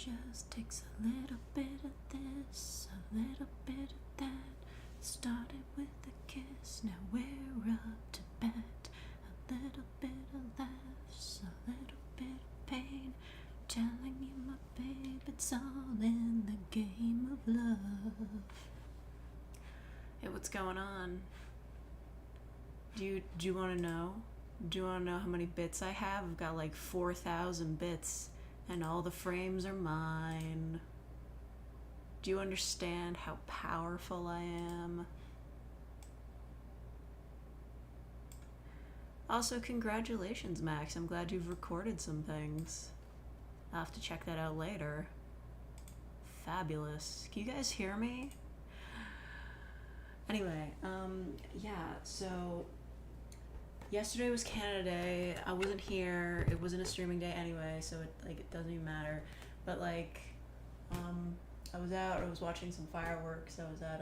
just takes a little bit of this, a little bit of that. Started with a kiss, now we're up to bed. A little bit of laughs, a little bit of pain. Telling you, my babe, it's all in the game of love. Hey, what's going on? Do you want to know? Do you want to know how many bits I have? I've got like 4,000 bits, and all the frames are mine. Do you understand how powerful I am? Also, congratulations, Max. I'm glad you've recorded some things. I'll have to check that out later. Fabulous. Can you guys hear me? Anyway, yeah, so yesterday was Canada Day. I wasn't here. It wasn't a streaming day anyway, so it doesn't even matter. But I was out. I was watching some fireworks. I was at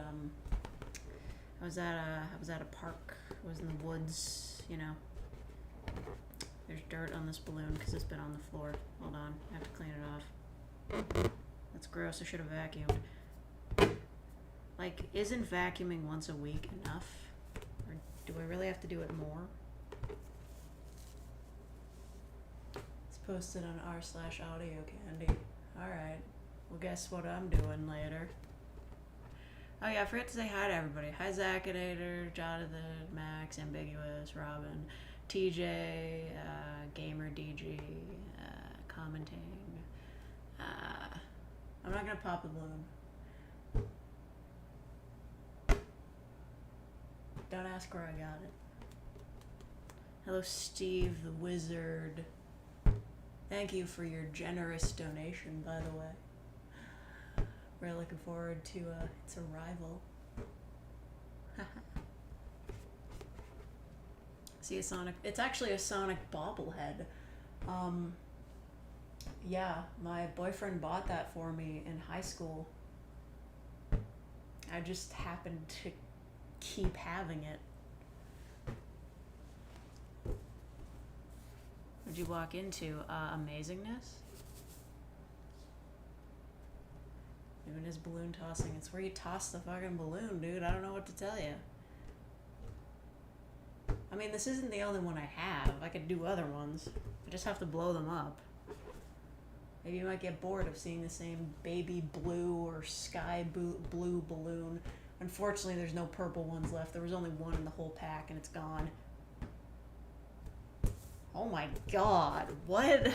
a park. I was in the woods. You know. There's dirt on this balloon because it's been on the floor. Hold on, I have to clean it off. That's gross. I should have vacuumed. Like, isn't vacuuming once a week enough? Or do I really have to do it more? It's posted on r/audio candy. Alright. Well, guess what I'm doing later. Oh yeah, I forgot to say hi to everybody. Hi Zacinator, Jonathan, Max, Ambiguous, Robin, TJ, Gamer DG, commenting. I'm not gonna pop the balloon. Don't ask where I got it. Hello, Steve the Wizard. Thank you for your generous donation, by the way. We're looking forward to its arrival. See a Sonic. It's actually a Sonic bobblehead. Yeah, my boyfriend bought that for me in high school. I just happened to keep having it. What'd you walk into? Amazingness? Doing his balloon tossing. It's where you toss the fucking balloon, dude. I don't know what to tell you. I mean, this isn't the only one I have. I could do other ones. I just have to blow them up. Maybe you might get bored of seeing the same baby blue or sky blue balloon. Unfortunately, there's no purple ones left. There was only one in the whole pack, and it's gone. Oh my god, what?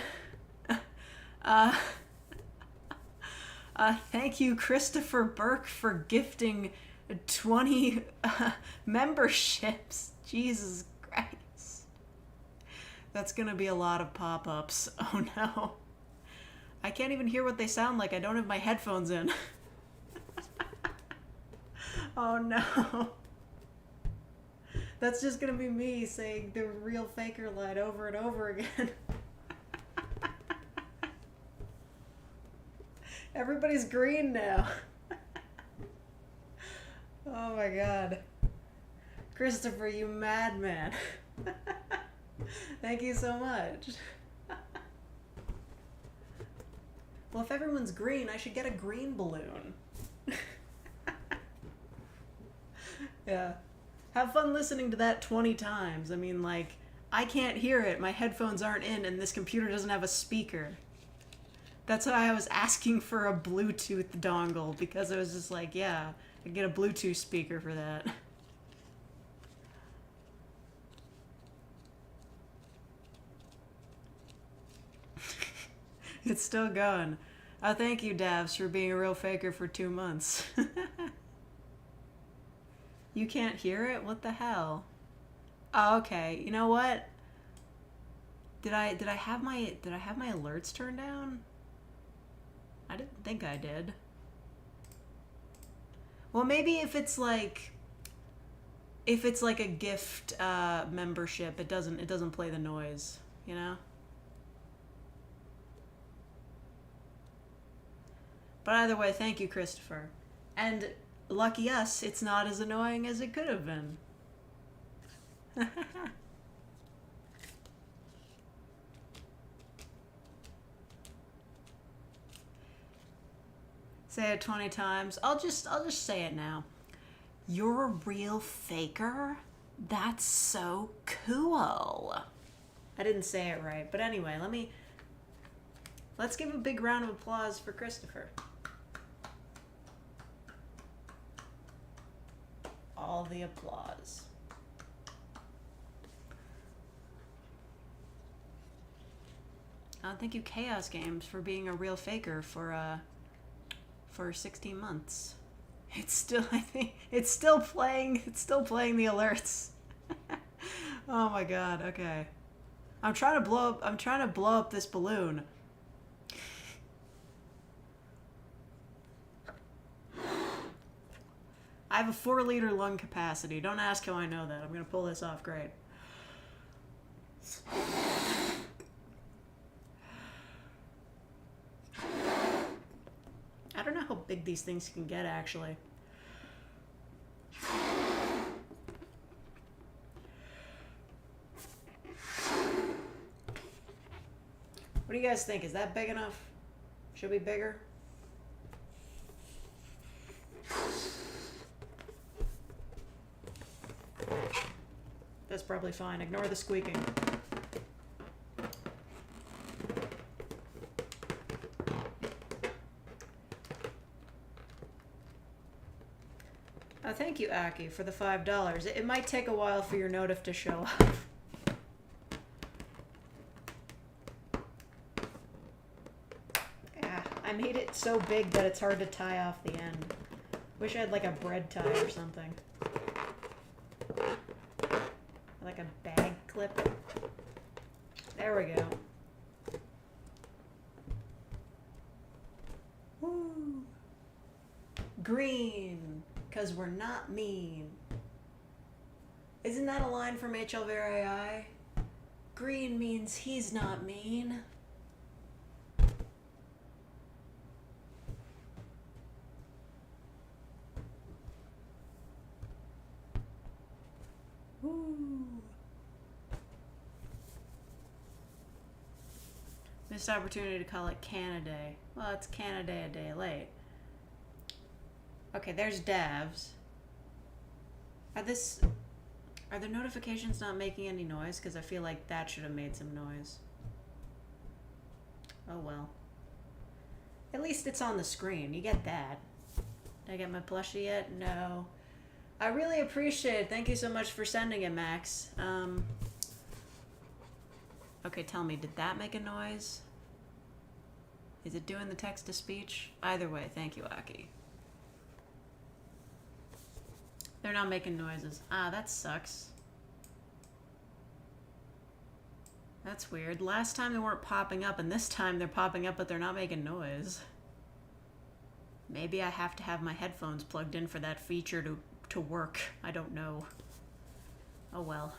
Thank you, Christopher Burke, for gifting 20 memberships. Jesus Christ. That's gonna be a lot of pop-ups. Oh no. I can't even hear what they sound like. I don't have my headphones in. Oh no. That's just gonna be me saying the real faker line over and over again. Everybody's green now. Oh my god. Christopher, you madman. Thank you so much. Well, if everyone's green, I should get a green balloon. Yeah. Have fun listening to that 20 times. I mean, like, I can't hear it. My headphones aren't in, and this computer doesn't have a speaker. That's why I was asking for a Bluetooth dongle, because I was just like, yeah, I could get a Bluetooth speaker for that. It's still going. Oh, thank you, Davs, for being a real faker for 2 months. You can't hear it? What the hell? Oh, okay. You know what? Did I have my alerts turned down? I didn't think I did. Well, maybe if it's like a gift membership, it doesn't play the noise, you know? But either way, thank you, Christopher. And lucky us, it's not as annoying as it could have been. Say it 20 times. I'll just say it now. You're a real faker? That's so cool. I didn't say it right, but anyway, let's give a big round of applause for Christopher. All the applause. Thank you, Chaos Games, for being a real faker for 16 months. It's still, I think, it's still playing the alerts. Oh my god, okay. I'm trying to blow up this balloon. I have a 4-liter lung capacity. Don't ask how I know that. I'm gonna pull this off great. I don't know how big these things can get, actually. What do you guys think? Is that big enough? Should be bigger? That's probably fine. Ignore the squeaking. Oh, thank you, Aki, for the $5. It might take a while for your notif to show up. Yeah, I made it so big that it's hard to tie off the end. Wish I had like a bread tie or something. Like a bag clip. There we go. Woo. Green, 'cause we're not mean. Isn't that a line from HLVRAI? Green means he's not mean. Woo. Missed opportunity to call it Canada Day. Well, it's Canada Day a day late. Okay, there's Davs. Are the notifications not making any noise? Because I feel like that should have made some noise. Oh well. At least it's on the screen. You get that. Did I get my plushie yet? No. I really appreciate it. Thank you so much for sending it, Max. Okay, tell me, did that make a noise? Is it doing the text-to-speech? Either way, thank you, Aki. They're not making noises. Ah, that sucks. That's weird. Last time they weren't popping up, and this time they're popping up, but they're not making noise. Maybe I have to have my headphones plugged in for that feature to work. I don't know. Oh well.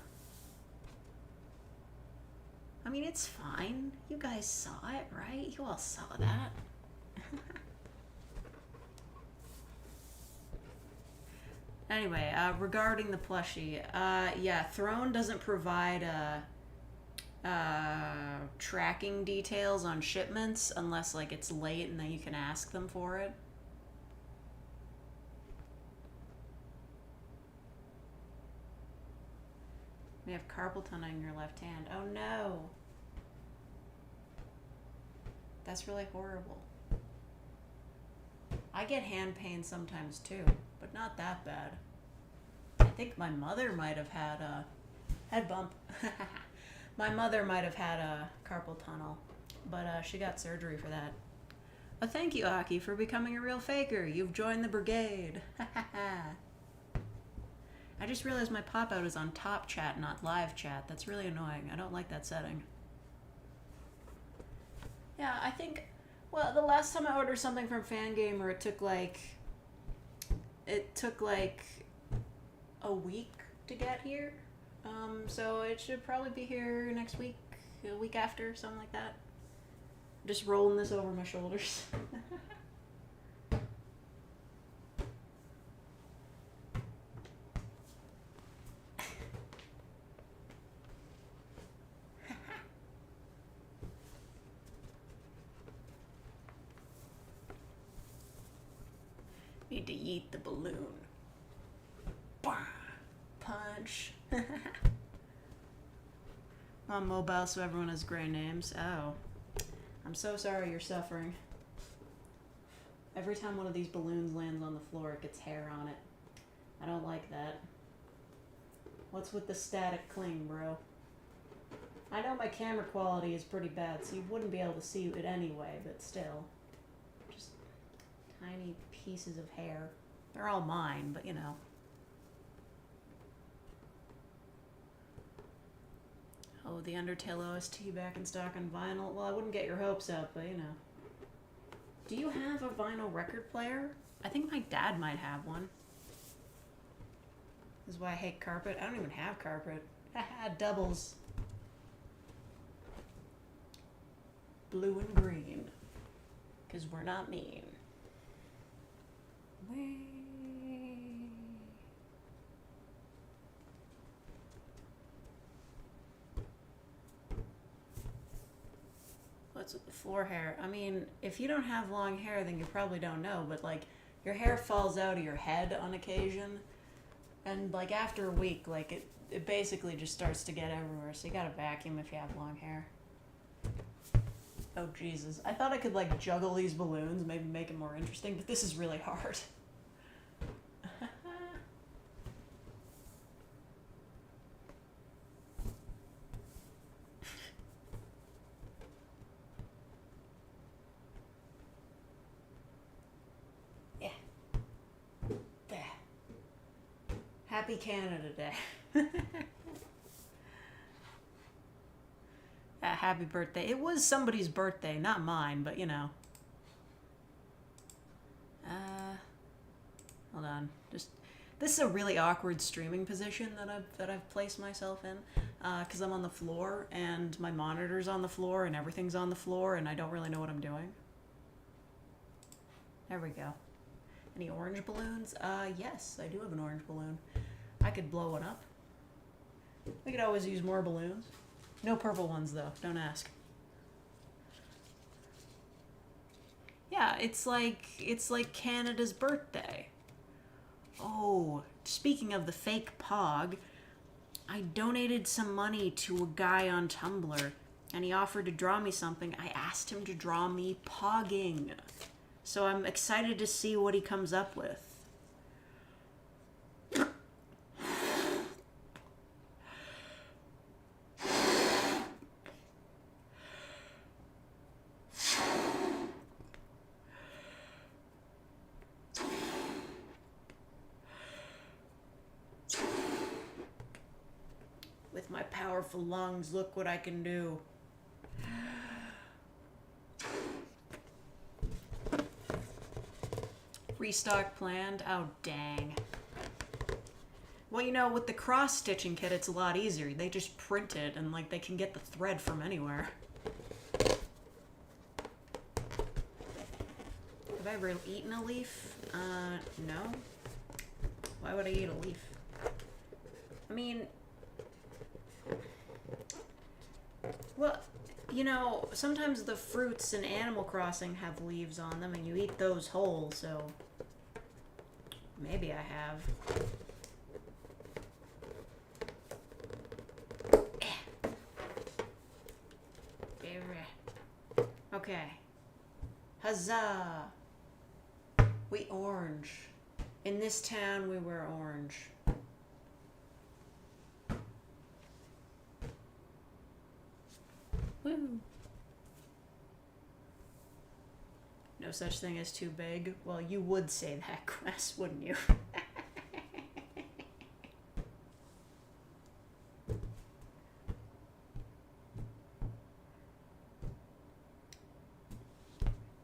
I mean, it's fine. You guys saw it, right? You all saw that. Anyway, regarding the plushie, yeah, Throne doesn't provide tracking details on shipments unless like it's late and then you can ask them for it. You have carpal tunnel in your left hand. Oh no. That's really horrible. I get hand pain sometimes too, but not that bad. I think my mother might have had a head bump. My mother might have had a carpal tunnel, but she got surgery for that. But thank you, Aki, for becoming a real faker. You've joined the brigade. I just realized my pop-out is on top chat, not live chat. That's really annoying. I don't like that setting. Yeah, I think, well, the last time I ordered something from Fangamer, it took like a week to get here. So it should probably be here next week, a week after, something like that. I'm just rolling this over my shoulders. Need to yeet the balloon. Bah! Punch. On mobile so everyone has gray names. Oh. I'm so sorry you're suffering. Every time one of these balloons lands on the floor, it gets hair on it. I don't like that. What's with the static cling, bro? I know my camera quality is pretty bad, so you wouldn't be able to see it anyway, but still. Just tiny pieces of hair. They're all mine, but you know. Oh, the Undertale OST back in stock on vinyl? Well, I wouldn't get your hopes up, but you know. Do you have a vinyl record player? I think my dad might have one. This is why I hate carpet. I don't even have carpet. Haha, doubles. Blue and green. Because we're not mean. Whee. What's with the floor hair? I mean, if you don't have long hair, then you probably don't know, but like, your hair falls out of your head on occasion, and like after a week, like it basically just starts to get everywhere, so you gotta vacuum if you have long hair. Oh Jesus, I thought I could like juggle these balloons, maybe make it more interesting, but this is really hard. Happy Canada Day. Happy birthday. It was somebody's birthday, not mine, but you know. Hold on. This is a really awkward streaming position that I've placed myself in, because I'm on the floor and my monitor's on the floor and everything's on the floor and I don't really know what I'm doing. There we go. Any orange balloons? Yes, I do have an orange balloon. I could blow one up. We could always use more balloons. No purple ones, though. Don't ask. Yeah, it's like Canada's birthday. Oh, speaking of the fake Pog, I donated some money to a guy on Tumblr, and he offered to draw me something. I asked him to draw me pogging. So I'm excited to see what he comes up with. With my powerful lungs, look what I can do. Restock planned? Oh, dang. Well, you know, with the cross-stitching kit, it's a lot easier. They just print it, and, like, they can get the thread from anywhere. Have I ever eaten a leaf? No. Why would I eat a leaf? I mean... Well, you know, sometimes the fruits in Animal Crossing have leaves on them, and you eat those whole, so... Maybe I have. Okay. Huzzah! We orange. In this town, we wear orange. Woo! No such thing as too big. Well, you would say that, Quest, wouldn't you?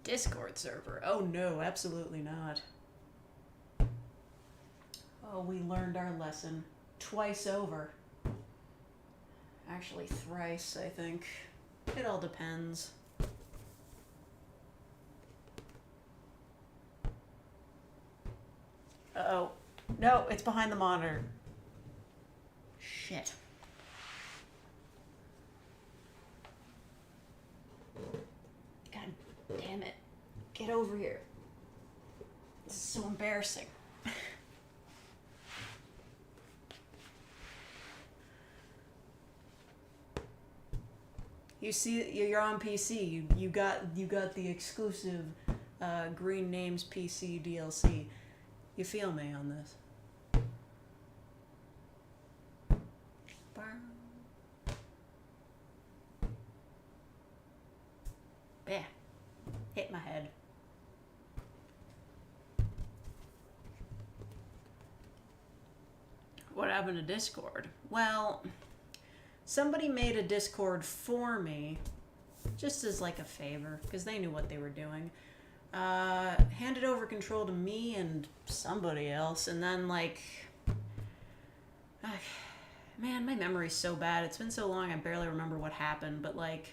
Discord server. Oh no, absolutely not. Oh, we learned our lesson. Twice over. Actually, thrice, I think. It all depends. Uh-oh. No, it's behind the monitor. Shit. God damn it. Get over here. This is so embarrassing. You see, you're on PC. You got the exclusive Green Names PC DLC. You feel me on this? Yeah, hit my head. What happened to Discord? Well, somebody made a Discord for me, just as like a favor, because they knew what they were doing. Handed over control to me and somebody else, and then like, man, my memory's so bad. It's been so long I barely remember what happened, but like,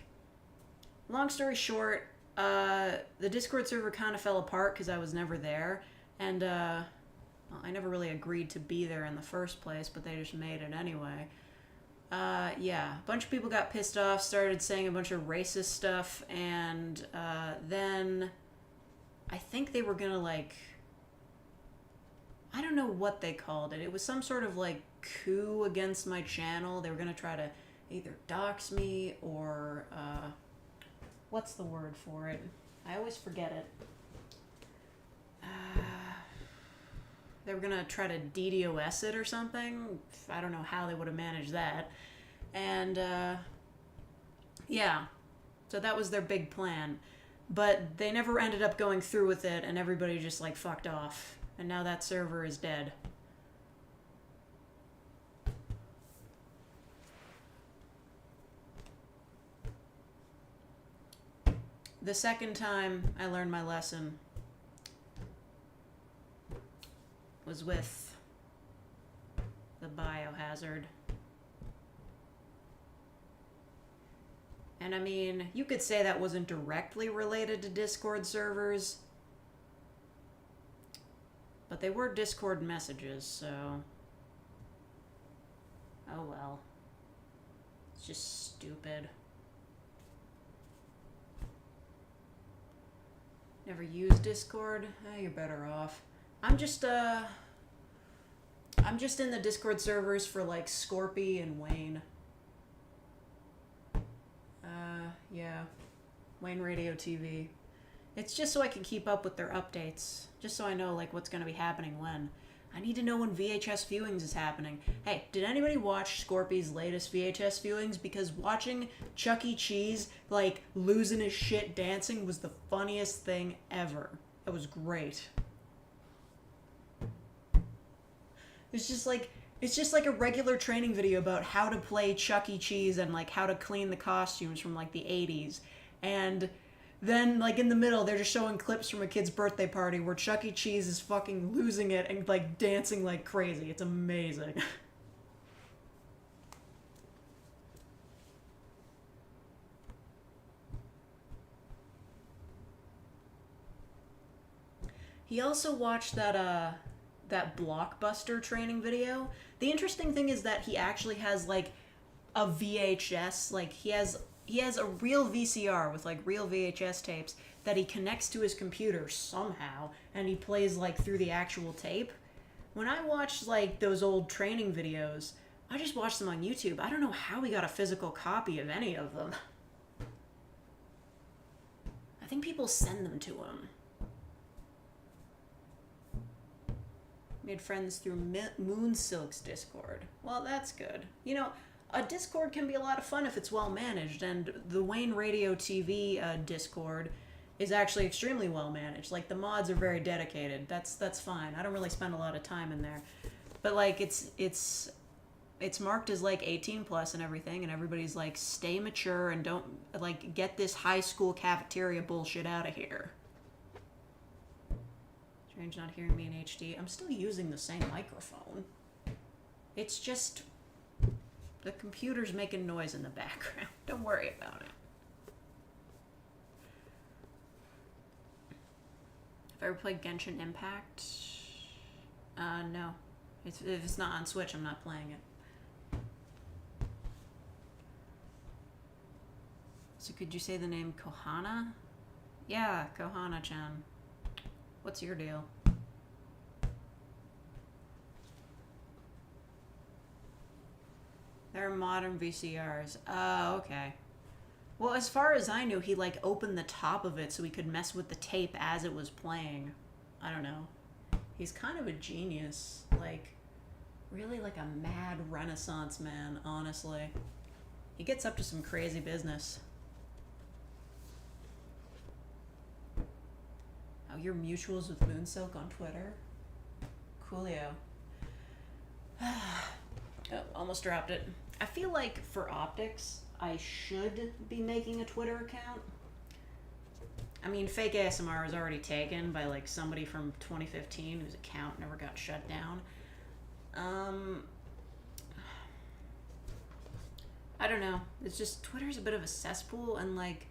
long story short, the Discord server kind of fell apart because I was never there, and well, I never really agreed to be there in the first place, but they just made it anyway. Yeah, a bunch of people got pissed off, started saying a bunch of racist stuff, and then I think they were gonna, like, I don't know what they called it. It was some sort of, like, coup against my channel. They were gonna try to either dox me or, what's the word for it? I always forget it. They were gonna try to DDoS it or something. I don't know how they would have managed that. And, yeah. So that was their big plan. But they never ended up going through with it, and everybody just, like, fucked off. And now that server is dead. The second time I learned my lesson was with the biohazard. And I mean, you could say that wasn't directly related to Discord servers, but they were Discord messages, so oh well. It's just stupid. Never used Discord? You're better off. I'm just in the Discord servers for, like, Scorpy and Wayne. Yeah. Wayne Radio TV. It's just so I can keep up with their updates. Just so I know, like, what's gonna be happening when. I need to know when VHS viewings is happening. Hey, did anybody watch Scorpy's latest VHS viewings? Because watching Chuck E. Cheese, like, losing his shit dancing was the funniest thing ever. It was great. It's just like a regular training video about how to play Chuck E. Cheese and, like, how to clean the costumes from, like, the 80s. And then, like, in the middle, they're just showing clips from a kid's birthday party where Chuck E. Cheese is fucking losing it and, like, dancing like crazy. It's amazing. He also watched that Blockbuster training video. The interesting thing is that he actually has, like, a VHS, like, he has a real VCR with, like, real VHS tapes that he connects to his computer somehow, and he plays, like, through the actual tape. When I watch, like, those old training videos, I just watch them on YouTube. I don't know how he got a physical copy of any of them. I think people send them to him. Made friends through Moonsilk's Discord. Well, that's good. You know, a Discord can be a lot of fun if it's well managed, and the Wayne Radio TV Discord is actually extremely well managed. Like, the mods are very dedicated. That's fine. I don't really spend a lot of time in there, but, like, it's marked as, like, 18 plus and everything, and everybody's like, stay mature and don't, like, get this high school cafeteria bullshit out of here. Strange not hearing me in HD. I'm still using the same microphone. It's just the computer's making noise in the background. Don't worry about it. Have I ever played Genshin Impact? No. If it's not on Switch, I'm not playing it. So could you say the name Kohana? Yeah, Kohana-chan. What's your deal? They're modern VCRs. Oh, okay. Well, as far as I knew, he like opened the top of it so he could mess with the tape as it was playing. I don't know. He's kind of a genius. Like, really like a mad Renaissance man, honestly. He gets up to some crazy business. Oh, you're mutuals with Moonsilk on Twitter? Coolio. Oh, almost dropped it. I feel like for optics, I should be making a Twitter account. I mean, fake ASMR is already taken by like somebody from 2015 whose account never got shut down. I don't know. It's just Twitter's a bit of a cesspool, and like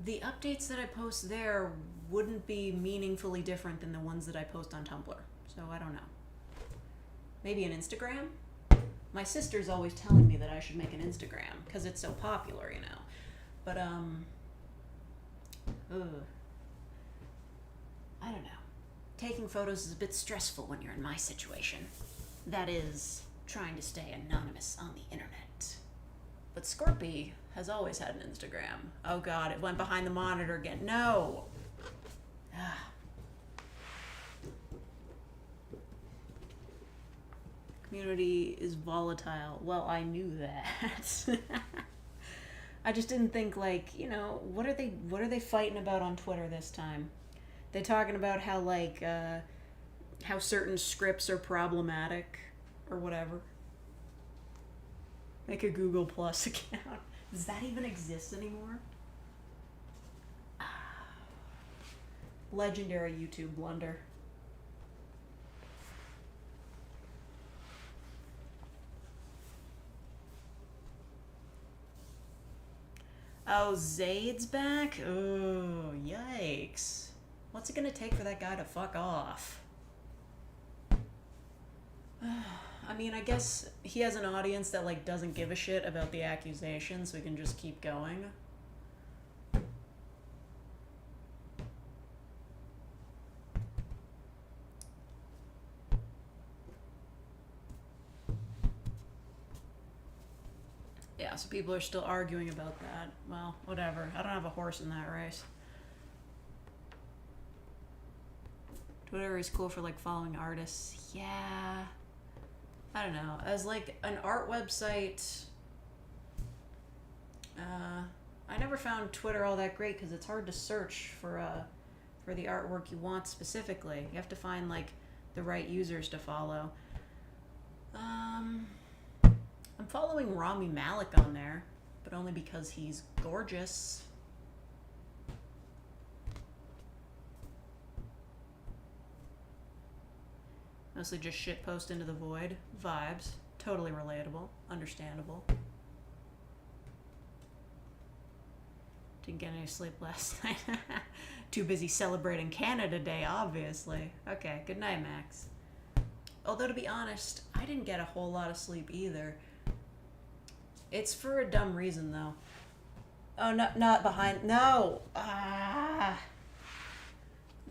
the updates that I post there wouldn't be meaningfully different than the ones that I post on Tumblr. So I don't know. Maybe an Instagram? My sister's always telling me that I should make an Instagram because it's so popular, you know. But I don't know. Taking photos is a bit stressful when you're in my situation. That is, trying to stay anonymous on the internet. But Scorpy has always had an Instagram. Oh god, it went behind the monitor again. No! Community is volatile. Well, I knew that. I just didn't think, like, you know, what are they fighting about on Twitter this time? They talking about how, like, how certain scripts are problematic or whatever. Make a Google Plus account. Does that even exist anymore? Legendary YouTube blunder. Oh, Zayd's back? Oh, yikes. What's it gonna take for that guy to fuck off? I mean, I guess he has an audience that, like, doesn't give a shit about the accusation, so he can just keep going. Yeah, so people are still arguing about that. Well, whatever. I don't have a horse in that race. Twitter is cool for, like, following artists. Yeah. I don't know. As, like, an art website, I never found Twitter all that great because it's hard to search for the artwork you want specifically. You have to find, like, the right users to follow. I'm following Rami Malek on there, but only because he's gorgeous. Mostly just shitpost into the void. Vibes. Totally relatable. Understandable. Didn't get any sleep last night. Too busy celebrating Canada Day, obviously. Okay, good night, Max. Although, to be honest, I didn't get a whole lot of sleep either. It's for a dumb reason, though. Oh, no, not behind. No!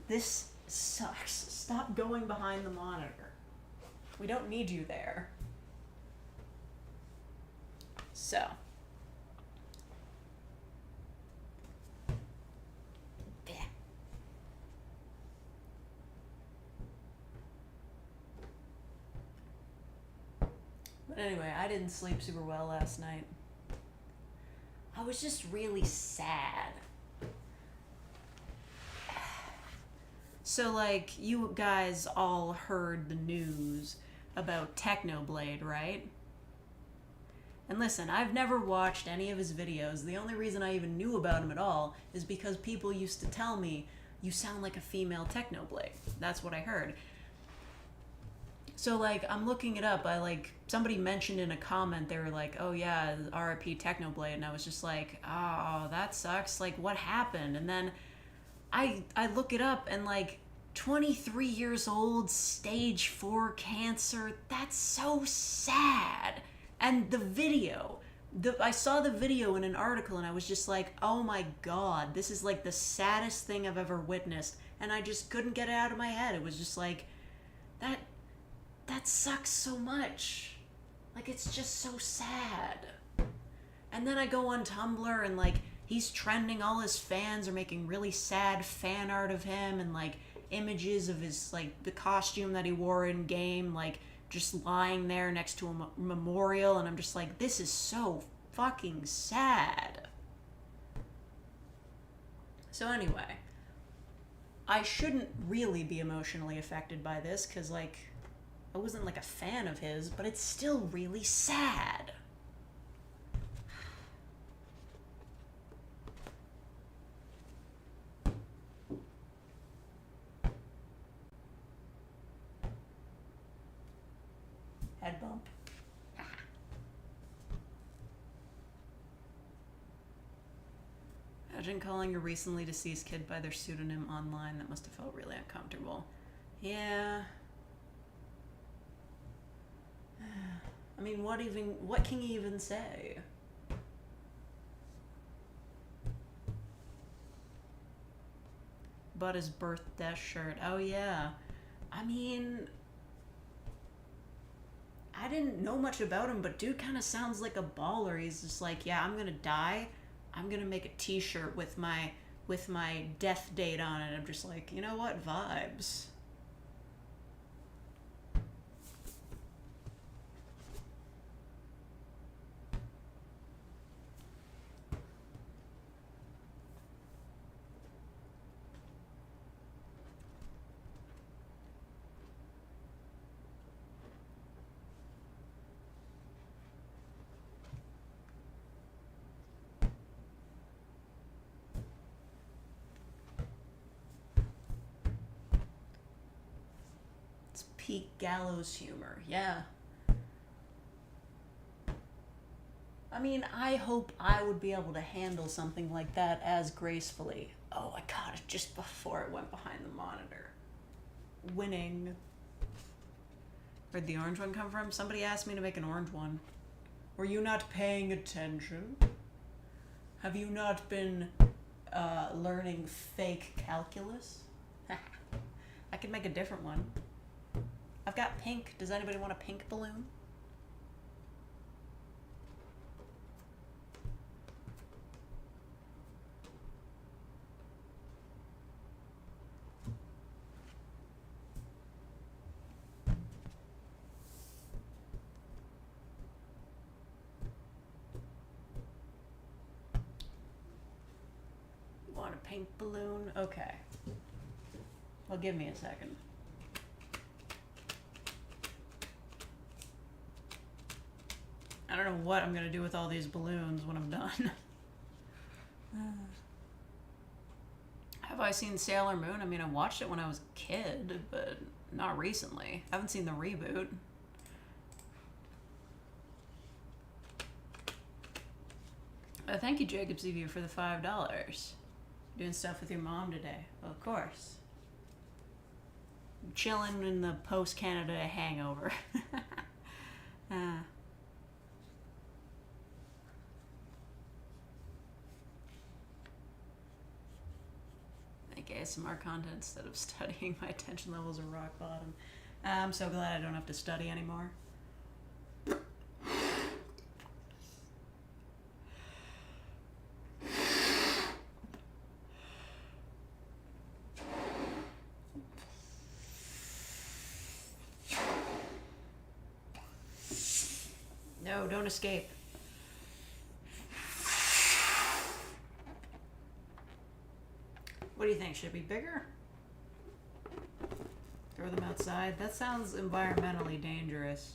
This sucks. Stop going behind the monitor. We don't need you there. So. Yeah. But anyway, I didn't sleep super well last night. I was just really sad. So, like, you guys all heard the news about Technoblade, right? And listen, I've never watched any of his videos. The only reason I even knew about him at all is because people used to tell me, you sound like a female Technoblade. That's what I heard. So, like, I'm looking it up. Somebody mentioned in a comment, they were like, oh yeah, RIP Technoblade. And I was just like, oh, that sucks. Like, what happened? And then I look it up, and, like, 23 years old, stage 4 cancer. That's so sad. And the video, I saw the video in an article, and I was just like, oh my god, this is, like, the saddest thing I've ever witnessed. And I just couldn't get it out of my head. It was just like, that sucks so much. Like, it's just so sad. And then I go on Tumblr and, like, he's trending. All his fans are making really sad fan art of him and, like, images of his, like, the costume that he wore in game, like, just lying there next to a memorial. And I'm just like, this is so fucking sad. So anyway, I shouldn't really be emotionally affected by this because, like, I wasn't, like, a fan of his, but it's still really sad. Head bump. Imagine calling a recently deceased kid by their pseudonym online. That must have felt really uncomfortable. Yeah. I mean, what can you even say? But his birth death shirt. Oh yeah. I mean, I didn't know much about him, but dude kind of sounds like a baller. He's just like, yeah, I'm gonna die. I'm gonna make a t-shirt with my death date on it. I'm just like, you know what? Vibes. Peak gallows humor, yeah. I mean, I hope I would be able to handle something like that as gracefully. Oh, I caught it just before it went behind the monitor. Winning. Where'd the orange one come from? Somebody asked me to make an orange one. Were you not paying attention? Have you not been learning fake calculus? I could make a different one. I've got pink. Does anybody want a pink balloon? You want a pink balloon? Okay. Well, give me a second. I don't know what I'm going to do with all these balloons when I'm done. Have I seen Sailor Moon? I mean, I watched it when I was a kid, but not recently. I haven't seen the reboot. Thank you, Jacob CV, for the $5. Doing stuff with your mom today. Well, of course. Chilling in the post-Canada hangover. ASMR content instead of studying. My attention levels are rock bottom. I'm so glad I don't have to study anymore. No, don't escape. What do you think? Should it be bigger? Throw them outside? That sounds environmentally dangerous.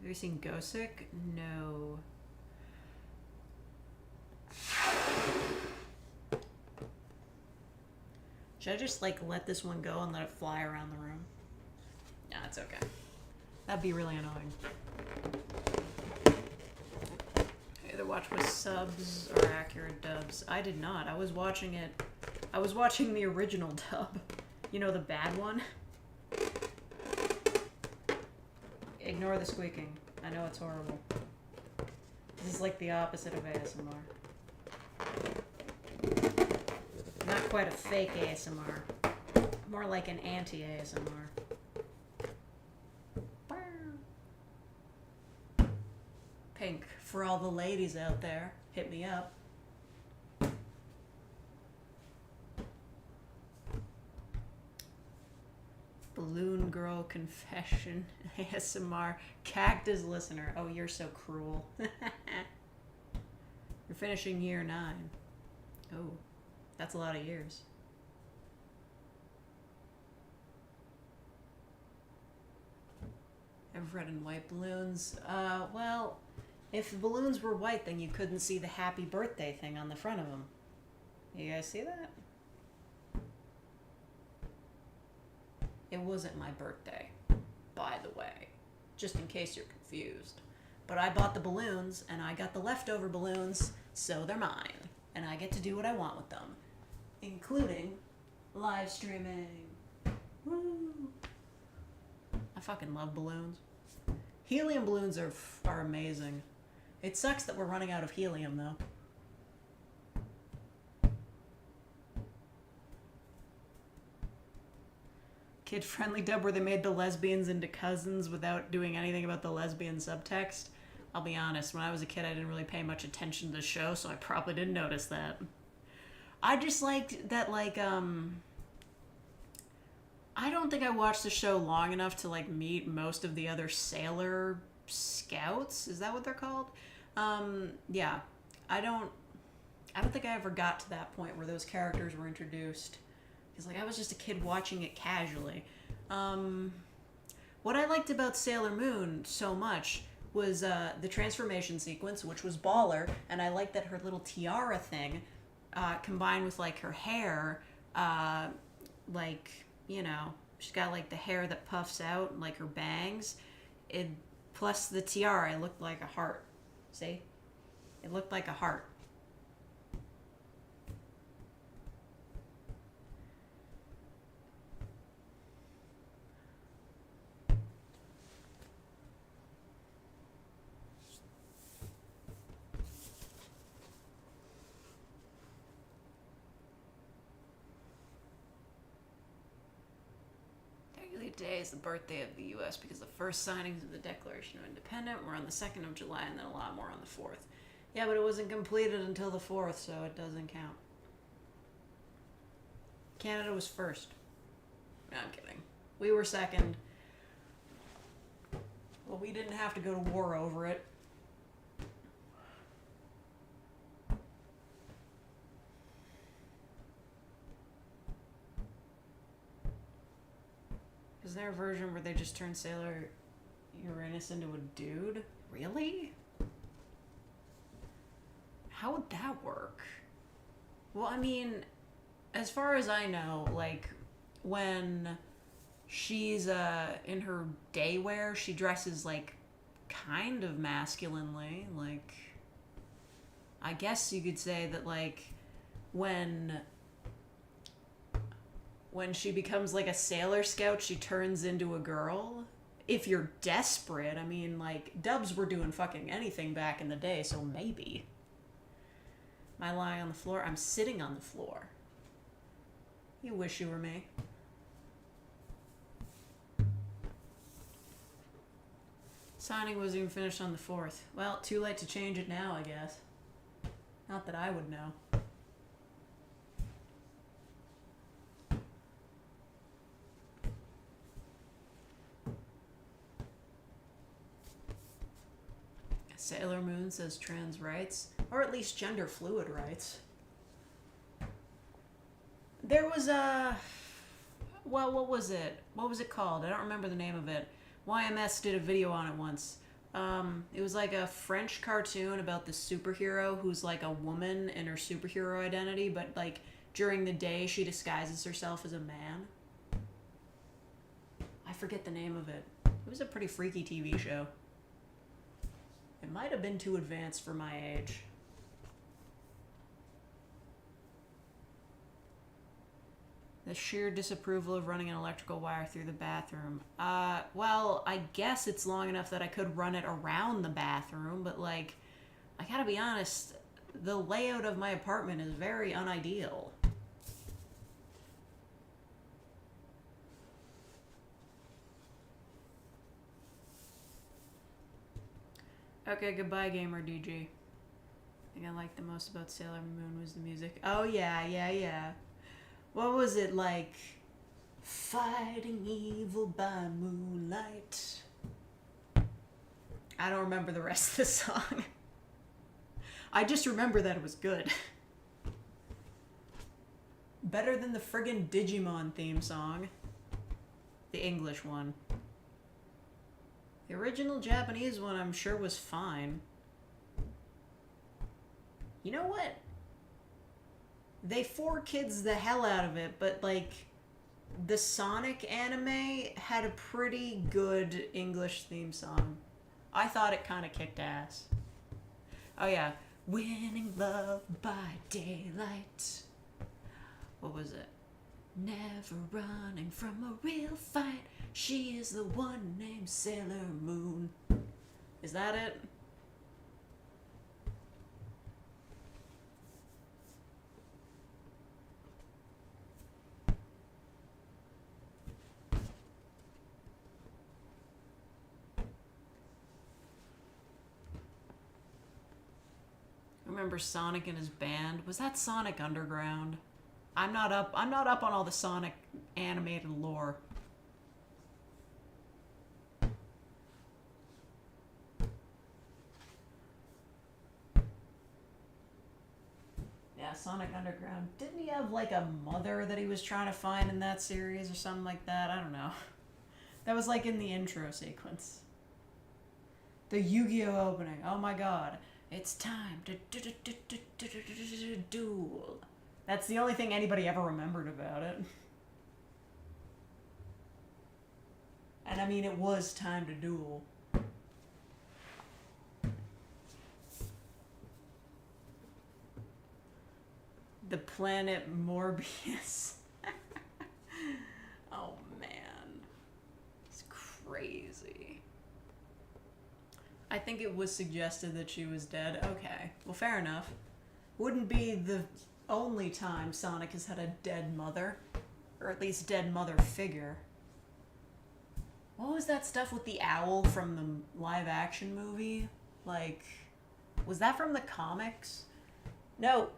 Have you seen Gosick? No. Should I just, like, let this one go and let it fly around the room? Nah, it's okay. That'd be really annoying. Either watch with subs or accurate dubs. I did not. I was watching the original dub. You know, the bad one? Ignore the squeaking. I know it's horrible. This is like the opposite of ASMR. Not quite a fake ASMR. More like an anti-ASMR. For all the ladies out there, hit me up. Balloon Girl Confession, ASMR, Cactus Listener. Oh, you're so cruel. You're finishing year 9. Oh, that's a lot of years. Ever red and white balloons? Well, if the balloons were white, then you couldn't see the happy birthday thing on the front of them. You guys see that? It wasn't my birthday, by the way, just in case you're confused. But I bought the balloons, and I got the leftover balloons, so they're mine. And I get to do what I want with them, including live streaming. Woo! I fucking love balloons. Helium balloons are amazing. It sucks that we're running out of helium, though. Kid-friendly dub where they made the lesbians into cousins without doing anything about the lesbian subtext. I'll be honest, when I was a kid, I didn't really pay much attention to the show, so I probably didn't notice that. I just liked that, like, I don't think I watched the show long enough to, like, meet most of the other sailor scouts. Is that what they're called? Yeah. I don't think I ever got to that point where those characters were introduced. Because, like, I was just a kid watching it casually. What I liked about Sailor Moon so much was the transformation sequence, which was baller, and I liked that her little tiara thing, combined with, like, her hair, like, you know, she's got, like, the hair that puffs out, like her bangs, plus the tiara, it looked like a heart. See? It looked like a heart. Today is the birthday of the U.S. because the first signings of the Declaration of Independence were on the 2nd of July and then a lot more on the 4th. Yeah, but it wasn't completed until the 4th, so it doesn't count. Canada was first. No, I'm kidding. We were second. Well, we didn't have to go to war over it. Is there a version where they just turn Sailor Uranus into a dude? Really? How would that work? Well, I mean, as far as I know, like, when she's in her day wear, she dresses, like, kind of masculinely. Like, I guess you could say that, like, when she becomes, like, a Sailor Scout, she turns into a girl. If you're desperate, I mean, like, dubs were doing fucking anything back in the day, so maybe. Am I lying on the floor? I'm sitting on the floor. You wish you were me. Signing wasn't even finished on the 4th. Well, too late to change it now, I guess. Not that I would know. Sailor Moon says trans rights, or at least gender fluid rights. There was well, what was it? What was it called? I don't remember the name of it. YMS did a video on it once. It was like a French cartoon about the superhero who's like a woman in her superhero identity, but like during the day she disguises herself as a man. I forget the name of it. It was a pretty freaky TV show. It might have been too advanced for my age. The sheer disapproval of running an electrical wire through the bathroom. Well, I guess it's long enough that I could run it around the bathroom, but, like, I gotta be honest, the layout of my apartment is very unideal. Okay, goodbye, Gamer DG. I think I liked the most about Sailor Moon was the music. Oh, yeah. What was it like? Fighting evil by moonlight. I don't remember the rest of the song. I just remember that it was good. Better than the friggin' Digimon theme song. The English one. The original Japanese one I'm sure was fine. You know what? They 4Kids the hell out of it, but like the Sonic anime had a pretty good English theme song. I thought it kind of kicked ass. Oh yeah. Winning love by daylight. What was it? Never running from a real fight. She is the one named Sailor Moon. Is that it? Remember Sonic and his band? Was that Sonic Underground? I'm not up on all the Sonic animated lore. Yeah, Sonic Underground. Didn't he have like a mother that he was trying to find in that series or something like that? I don't know. That was like in the intro sequence. The Yu-Gi-Oh opening. Oh my god. It's time to duel. That's the only thing anybody ever remembered about it. And I mean, it was time to duel. The planet Morbius. Oh man. It's crazy. I think it was suggested that she was dead. Okay, well, fair enough. Wouldn't be the only time Sonic has had a dead mother. Or at least dead mother figure. What was that stuff with the owl from the live action movie? Like, was that from the comics? No.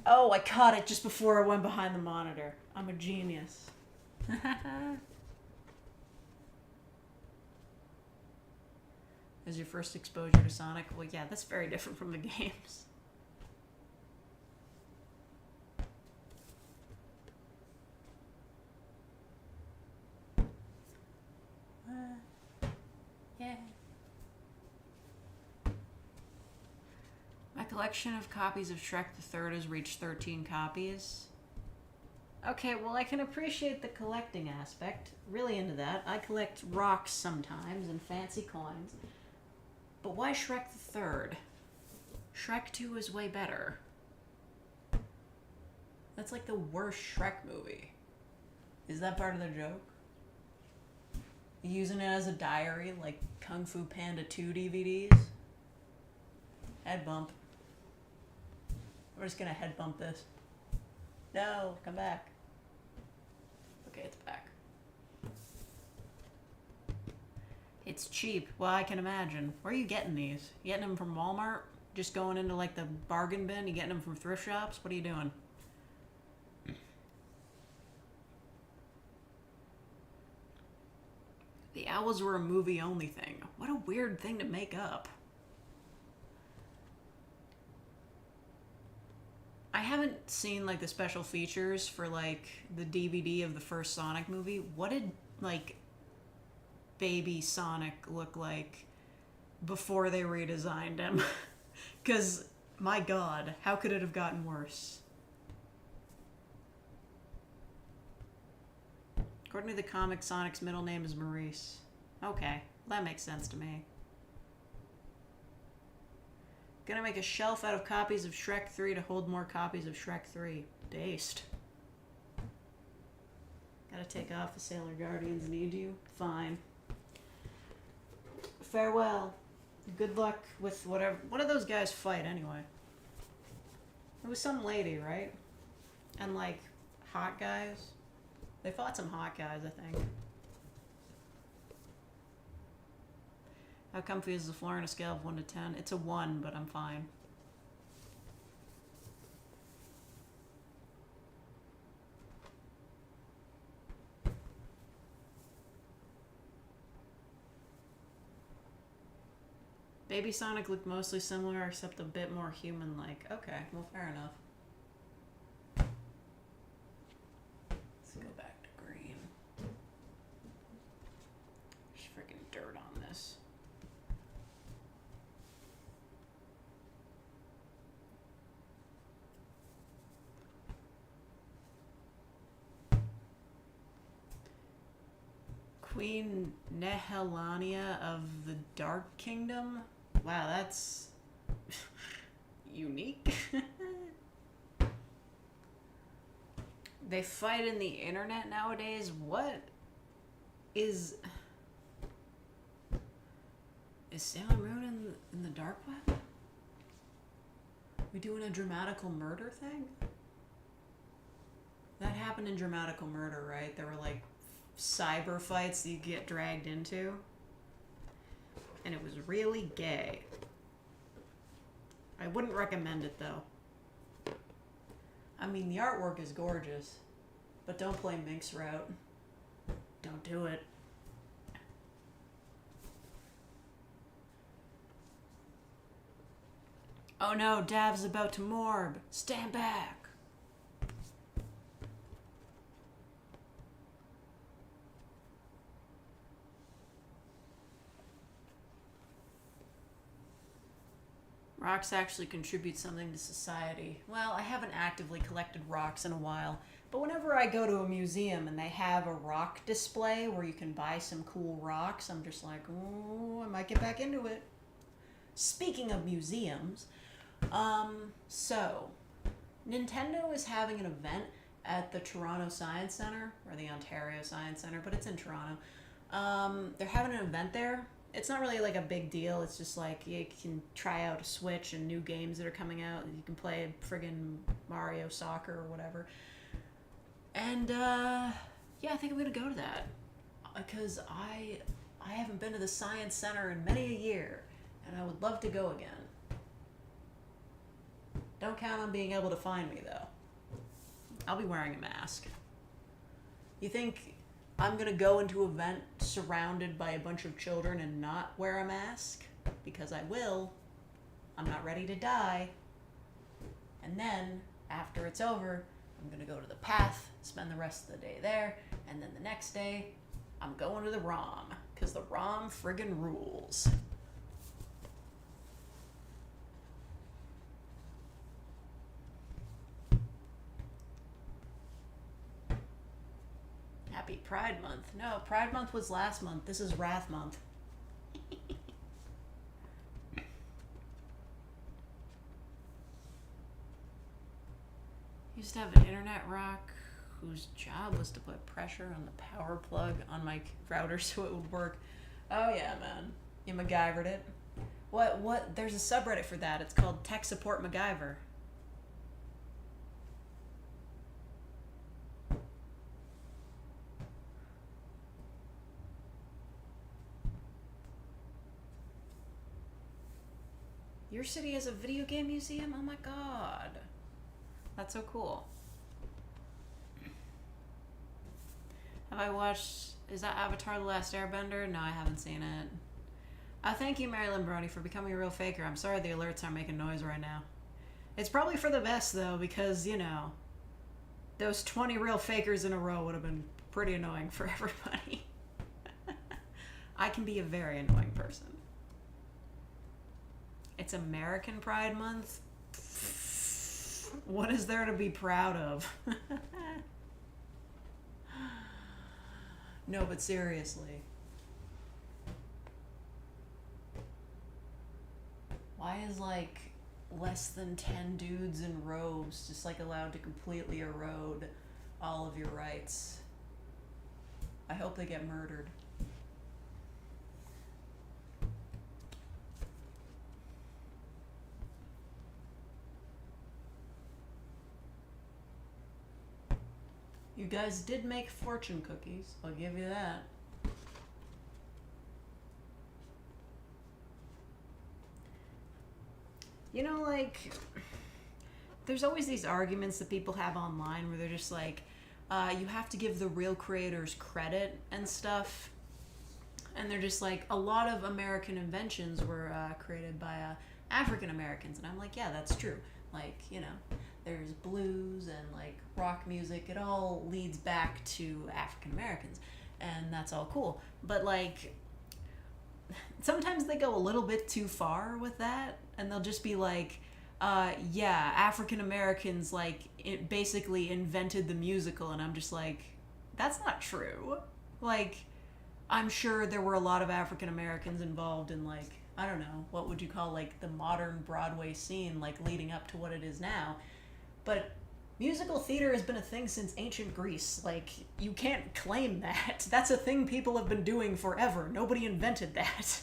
Oh, I caught it just before I went behind the monitor. I'm a genius. As your first exposure to Sonic? Well, yeah, that's very different from the games. Yeah. My collection of copies of Shrek the Third has reached 13 copies. Okay, well, I can appreciate the collecting aspect. Really into that. I collect rocks sometimes and fancy coins. But why Shrek the Third? Shrek 2 is way better. That's like the worst Shrek movie. Is that part of the joke? Using it as a diary, like Kung Fu Panda 2 DVDs? Head bump. We're just gonna head bump this. No, come back. Okay, it's back. It's cheap. Well, I can imagine. Where are you getting these? You getting them from Walmart? Just going into like the bargain bin? You getting them from thrift shops? What are you doing? The owls were a movie-only thing. What a weird thing to make up. I haven't seen like the special features for like the DVD of the first Sonic movie. What did like baby Sonic look like before they redesigned him? Because my god, how could it have gotten worse? According to the comic, Sonic's middle name is Maurice. Okay, that makes sense to me. Gonna make a shelf out of copies of Shrek 3 to hold more copies of Shrek 3. Based. Gotta take off. The Sailor Guardians need you. Fine. Farewell. Good luck with whatever. What do those guys fight anyway? It was some lady, right? And like hot guys. They fought some hot guys, I think. How comfy is the floor on a scale of 1 to 10? It's a 1, but I'm fine. Baby Sonic looked mostly similar, except a bit more human-like. Okay, well, fair enough. Let's go back to green. There's freaking dirt on this. Queen Nehelania of the Dark Kingdom? Wow, that's unique. They fight in the internet nowadays? What is Sailor Moon in the dark web? We doing a dramatical murder thing? That happened in Dramatical Murder, right? There were like cyber fights that you get dragged into. And it was really gay. I wouldn't recommend it though. I mean, the artwork is gorgeous, but don't play Mink's route. Don't do it. Oh no, Dav's about to morb. Stand back. Rocks actually contribute something to society. Well, I haven't actively collected rocks in a while, but whenever I go to a museum and they have a rock display where you can buy some cool rocks, I'm just like, oh, I might get back into it. Speaking of museums, so Nintendo is having an event at the Toronto Science Center, or the Ontario Science Center, but it's in Toronto. They're having an event there. It's not really like a big deal. It's just like you can try out a Switch and new games that are coming out. You can play friggin' Mario Soccer or whatever. And yeah, I think I'm gonna go to that because I haven't been to the Science Center in many a year, and I would love to go again. Don't count on being able to find me though. I'll be wearing a mask. You think I'm gonna go into an event surrounded by a bunch of children and not wear a mask? Because I will. I'm not ready to die. And then, after it's over, I'm gonna go to the path, spend the rest of the day there, and then the next day, I'm going to the ROM. Because the ROM friggin' rules. Happy Pride Month. No, Pride Month was last month. This is Wrath Month. Used to have an internet rock whose job was to put pressure on the power plug on my router so it would work. Oh yeah, man. You MacGyvered it. What? There's a subreddit for that. It's called Tech Support MacGyver. Your city has a video game museum? Oh my god. That's so cool. Have I watched... Is that Avatar The Last Airbender? No, I haven't seen it. Thank you, Marilyn Brony, for becoming a real faker. I'm sorry the alerts aren't making noise right now. It's probably for the best, though, because, you know, those 20 real fakers in a row would have been pretty annoying for everybody. I can be a very annoying person. It's American Pride Month. What is there to be proud of? No, but seriously. Why is like less than 10 dudes in robes just like allowed to completely erode all of your rights? I hope they get murdered. You guys did make fortune cookies. I'll give you that. You know, like, there's always these arguments that people have online where they're just like, you have to give the real creators credit and stuff. And they're just like, a lot of American inventions were created by African Americans. And I'm like, yeah, that's true. Like, you know, there's blues and like rock music. It all leads back to African Americans. And that's all cool. But like, sometimes they go a little bit too far with that, and they'll just be like, yeah, African Americans like basically invented the musical, and I'm just like, that's not true. Like, I'm sure there were a lot of African Americans involved in like, I don't know, what would you call like the modern Broadway scene, like leading up to what it is now. But musical theater has been a thing since ancient Greece. Like, you can't claim that. That's a thing people have been doing forever. Nobody invented that.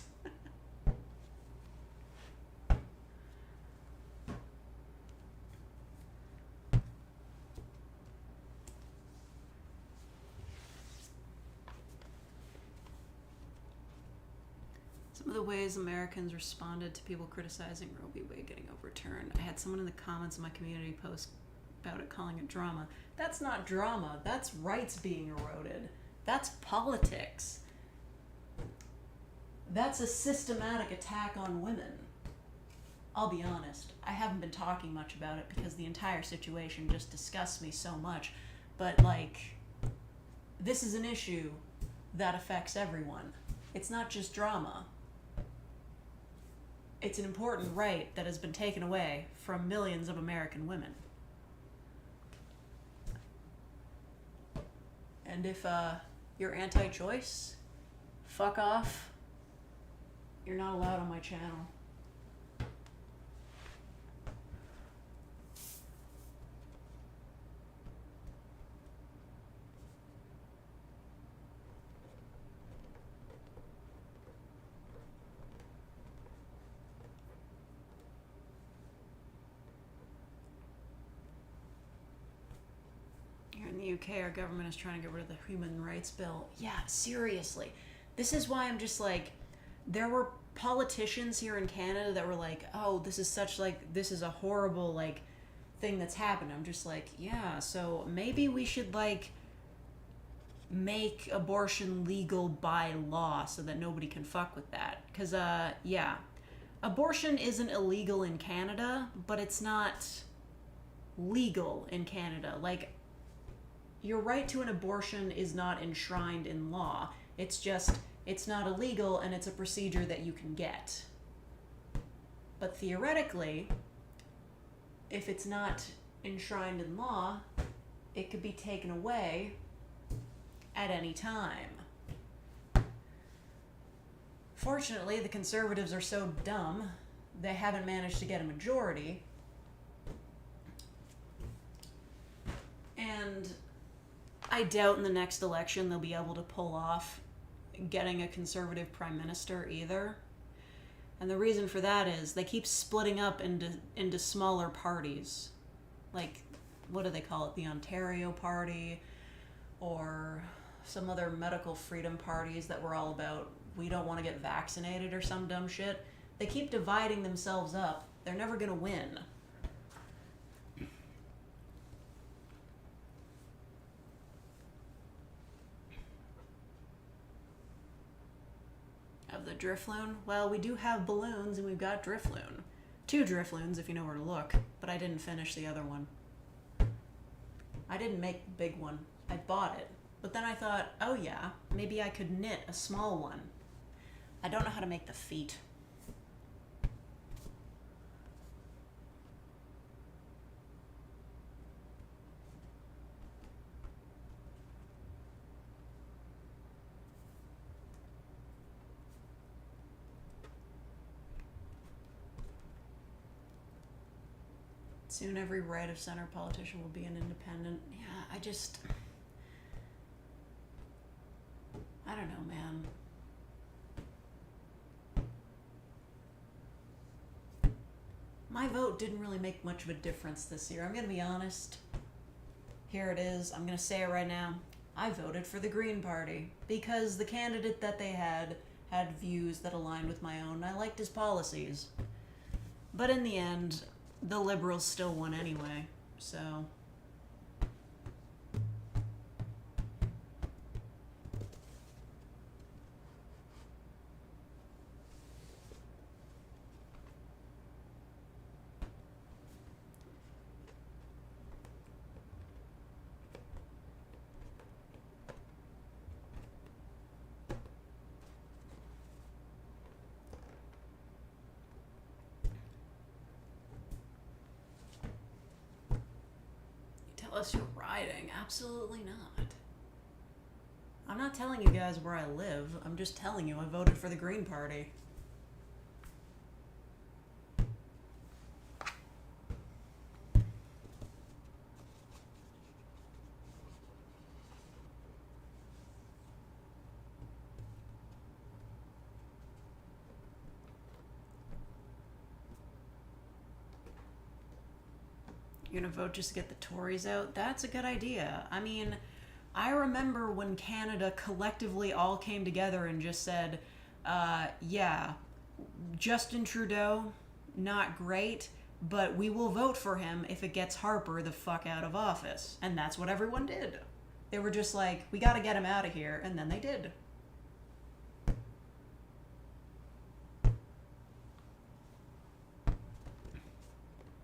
Some of the ways Americans responded to people criticizing Roe v. Wade getting overturned. I had someone in the comments of my community post about it calling it drama. That's not drama. That's rights being eroded. That's politics. That's a systematic attack on women. I'll be honest, I haven't been talking much about it because the entire situation just disgusts me so much. But, like, this is an issue that affects everyone. It's not just drama. It's an important right that has been taken away from millions of American women. And if you're anti-choice, fuck off. You're not allowed on my channel. Here in the UK, our government is trying to get rid of the Human Rights Bill. Yeah, seriously. This is why I'm just like, there were politicians here in Canada that were like, oh, this is a horrible, like, thing that's happened. I'm just like, yeah, so maybe we should, like, make abortion legal by law so that nobody can fuck with that. Because, yeah, abortion isn't illegal in Canada, but it's not legal in Canada. Like, your right to an abortion is not enshrined in law. It's just, it's not illegal and it's a procedure that you can get. But theoretically, if it's not enshrined in law, it could be taken away at any time. Fortunately, the Conservatives are so dumb, they haven't managed to get a majority. And I doubt in the next election they'll be able to pull off getting a Conservative Prime Minister either. And the reason for that is they keep splitting up into smaller parties. Like, what do they call it? The Ontario Party, or some other medical freedom parties that were all about, we don't want to get vaccinated or some dumb shit. They keep dividing themselves up. They're never going to win. Of the Drifloon? Well, we do have balloons and we've got Drifloon. 2 Drifloons if you know where to look, but I didn't finish the other one. I didn't make the big one. I bought it. But then I thought, oh yeah, maybe I could knit a small one. I don't know how to make the feet. Soon every right-of-center politician will be an independent. Yeah, I don't know, man. My vote didn't really make much of a difference this year. I'm going to be honest. Here it is. I'm going to say it right now. I voted for the Green Party because the candidate that they had views that aligned with my own. I liked his policies. But in the end, the liberals still won anyway, so... Unless you're riding. Absolutely not. I'm not telling you guys where I live. I'm just telling you I voted for the Green Party. You're gonna vote just to get the Tories out? That's a good idea. I mean, I remember when Canada collectively all came together and just said, yeah, Justin Trudeau, not great, but we will vote for him if it gets Harper the fuck out of office. And that's what everyone did. They were just like, we gotta get him out of here, and then they did.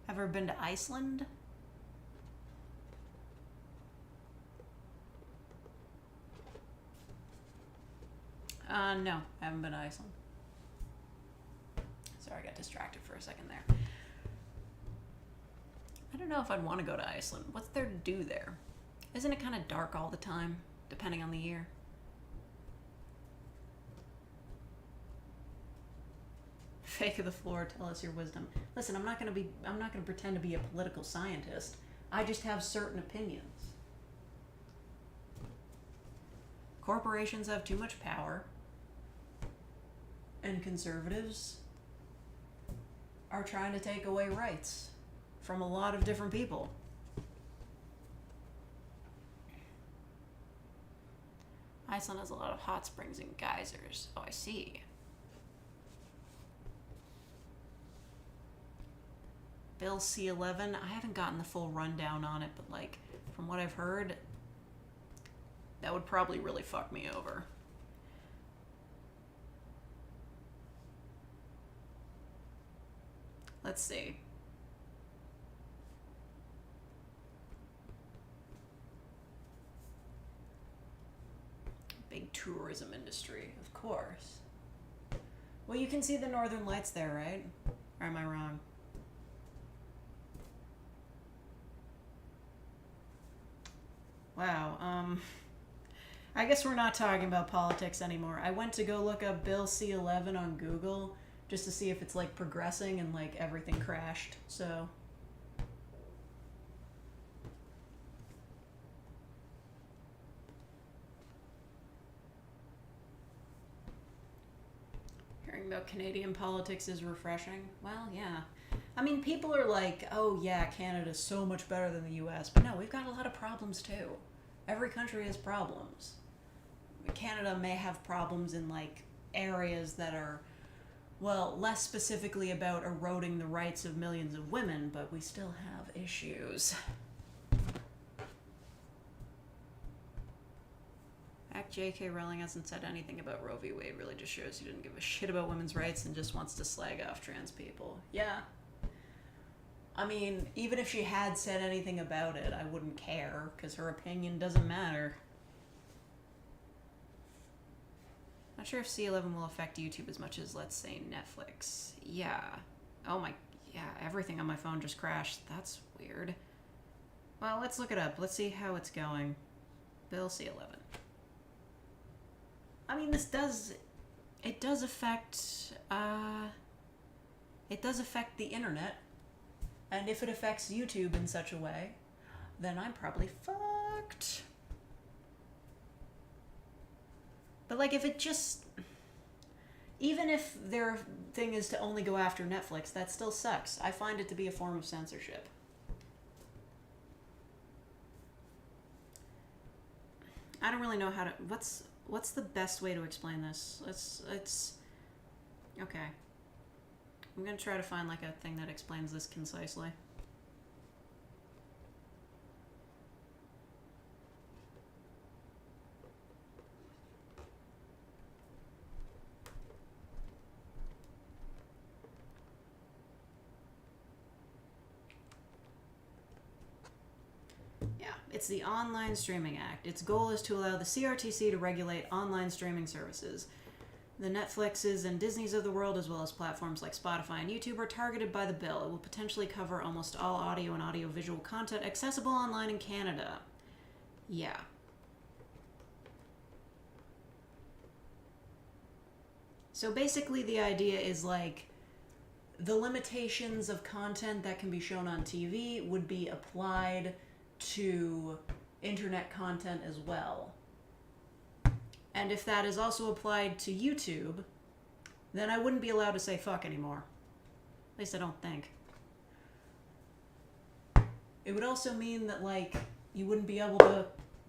Ever been to Iceland? No, I haven't been to Iceland. Sorry, I got distracted for a second there. I don't know if I'd want to go to Iceland. What's there to do there? Isn't it kind of dark all the time, depending on the year? Fake of the floor, tell us your wisdom. Listen, I'm not gonna pretend to be a political scientist. I just have certain opinions. Corporations have too much power, and conservatives are trying to take away rights from a lot of different people. Iceland has a lot of hot springs and geysers. Oh, I see. Bill C-11, I haven't gotten the full rundown on it, but like, from what I've heard, that would probably really fuck me over. Let's see. Big tourism industry, of course. Well, you can see the northern lights there, right? Or am I wrong? Wow, I guess we're not talking about politics anymore. I went to go look up Bill C-11 on Google just to see if it's like progressing, and like everything crashed, so. Hearing about Canadian politics is refreshing. Well, yeah. I mean, people are like, oh yeah, Canada's so much better than the US, but no, we've got a lot of problems too. Every country has problems. Canada may have problems in like areas that are, well, less specifically about eroding the rights of millions of women, but we still have issues. Act J.K. Rowling hasn't said anything about Roe v. Wade. Really just shows he didn't give a shit about women's rights and just wants to slag off trans people. Yeah. I mean, even if she had said anything about it, I wouldn't care, because her opinion doesn't matter. Not sure if C11 will affect YouTube as much as, let's say, Netflix. Yeah. Oh my... Yeah, everything on my phone just crashed. That's weird. Well, let's look it up. Let's see how it's going. Bill C11. I mean, this does... It does affect... It does affect the internet. And if it affects YouTube in such a way, then I'm probably fucked. But, like, if it just... Even if their thing is to only go after Netflix, that still sucks. I find it to be a form of censorship. I don't really know how to... What's the best way to explain this? Let's... Okay. I'm gonna try to find like a thing that explains this concisely. Yeah, it's the Online Streaming Act. Its goal is to allow the CRTC to regulate online streaming services. The Netflixes and Disneys of the world, as well as platforms like Spotify and YouTube, are targeted by the bill. It will potentially cover almost all audio and audiovisual content accessible online in Canada. Yeah. So basically the idea is like the limitations of content that can be shown on TV would be applied to internet content as well. And if that is also applied to YouTube, then I wouldn't be allowed to say fuck anymore. At least I don't think. It would also mean that, like, you wouldn't be able to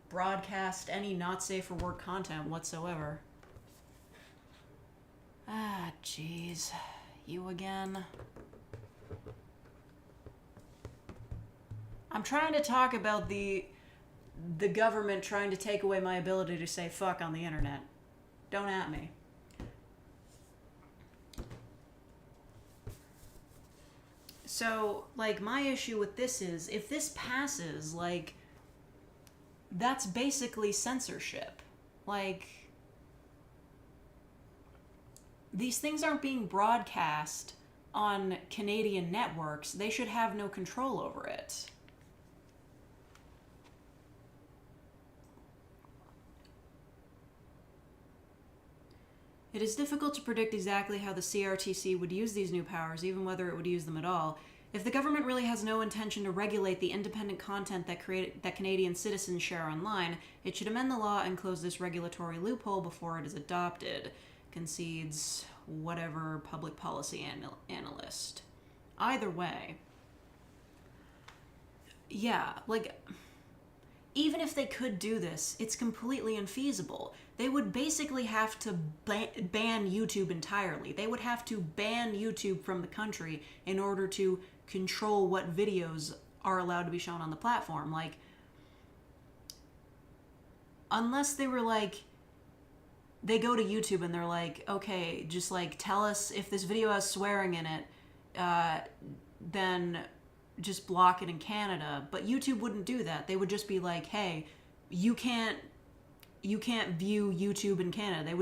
broadcast any not safe for work content whatsoever. Ah, jeez. You again. I'm trying to talk about the government trying to take away my ability to say fuck on the internet. Don't at me. So, like, my issue with this is, if this passes, like, that's basically censorship. Like, these things aren't being broadcast on Canadian networks. They should have no control over it. It is difficult to predict exactly how the CRTC would use these new powers, even whether it would use them at all. If the government really has no intention to regulate the independent content that Canadian citizens share online, it should amend the law and close this regulatory loophole before it is adopted, concedes whatever public policy analyst. Either way, yeah, like, even if they could do this, it's completely infeasible. They would basically have to ban YouTube entirely. They would have to ban YouTube from the country in order to control what videos are allowed to be shown on the platform. Like, unless they were like, they go to YouTube and they're like, okay, just like tell us if this video has swearing in it, then just block it in Canada. But YouTube wouldn't do that. They would just be like, hey, you can't view YouTube in Canada. They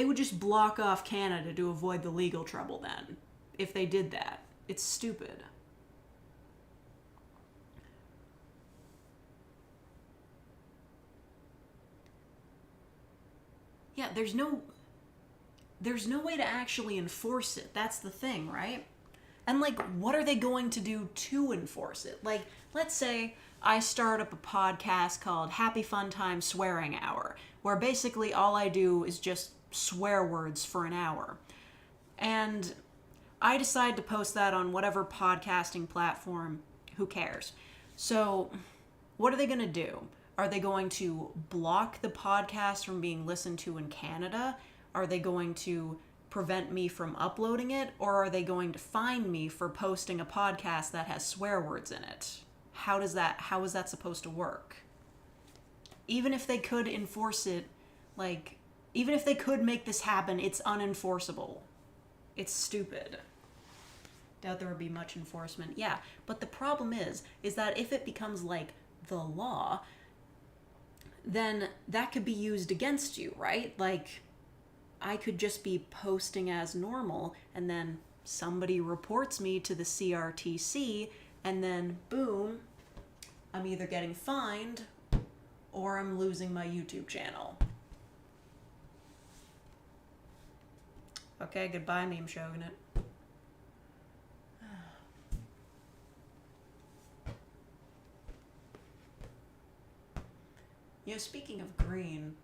would just block off Canada to avoid the legal trouble then, if they did that. It's stupid. Yeah, there's no way to actually enforce it. That's the thing, right? And, like, what are they going to do to enforce it? Like, let's say I start up a podcast called Happy Fun Time Swearing Hour, where basically all I do is just swear words for an hour. And I decide to post that on whatever podcasting platform. Who cares? So, what are they going to do? Are they going to block the podcast from being listened to in Canada? Are they going to prevent me from uploading it? Or are they going to fine me for posting a podcast that has swear words in it? How is that supposed to work? Even if they could enforce it, like, even if they could make this happen, it's unenforceable. It's stupid. Doubt there would be much enforcement. Yeah, but the problem is that if it becomes like the law, then that could be used against you, right? Like, I could just be posting as normal, and then somebody reports me to the CRTC, and then boom, I'm either getting fined or I'm losing my YouTube channel. Okay, goodbye, meme shogunate. You know, speaking of green,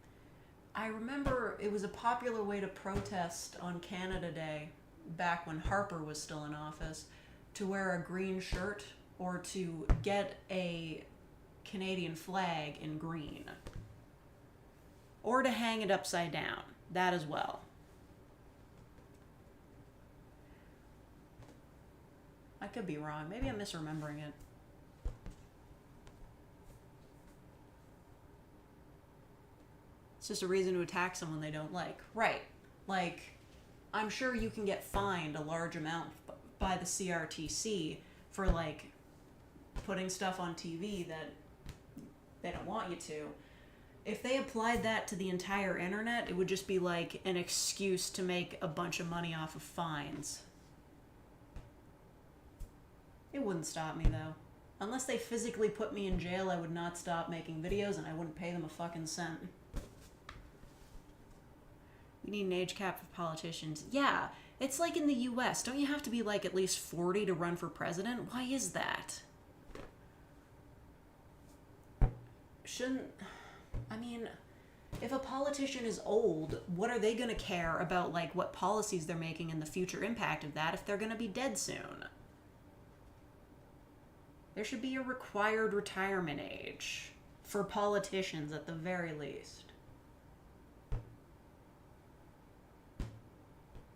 I remember it was a popular way to protest on Canada Day, back when Harper was still in office, to wear a green shirt or to get a Canadian flag in green. Or to hang it upside down. That as well. could be wrong. Maybe I'm misremembering it. It's just a reason to attack someone they don't like. Right. Like, I'm sure you can get fined a large amount by the CRTC for, like, putting stuff on TV that they don't want you to. If they applied that to the entire internet, it would just be like an excuse to make a bunch of money off of fines. It wouldn't stop me, though. Unless they physically put me in jail, I would not stop making videos, and I wouldn't pay them a fucking cent. We need an age cap for politicians. Yeah, it's like in the US. Don't you have to be like at least 40 to run for president? Why is that? I mean, if a politician is old, what are they going to care about, like, what policies they're making and the future impact of that if they're going to be dead soon? There should be a required retirement age for politicians at the very least.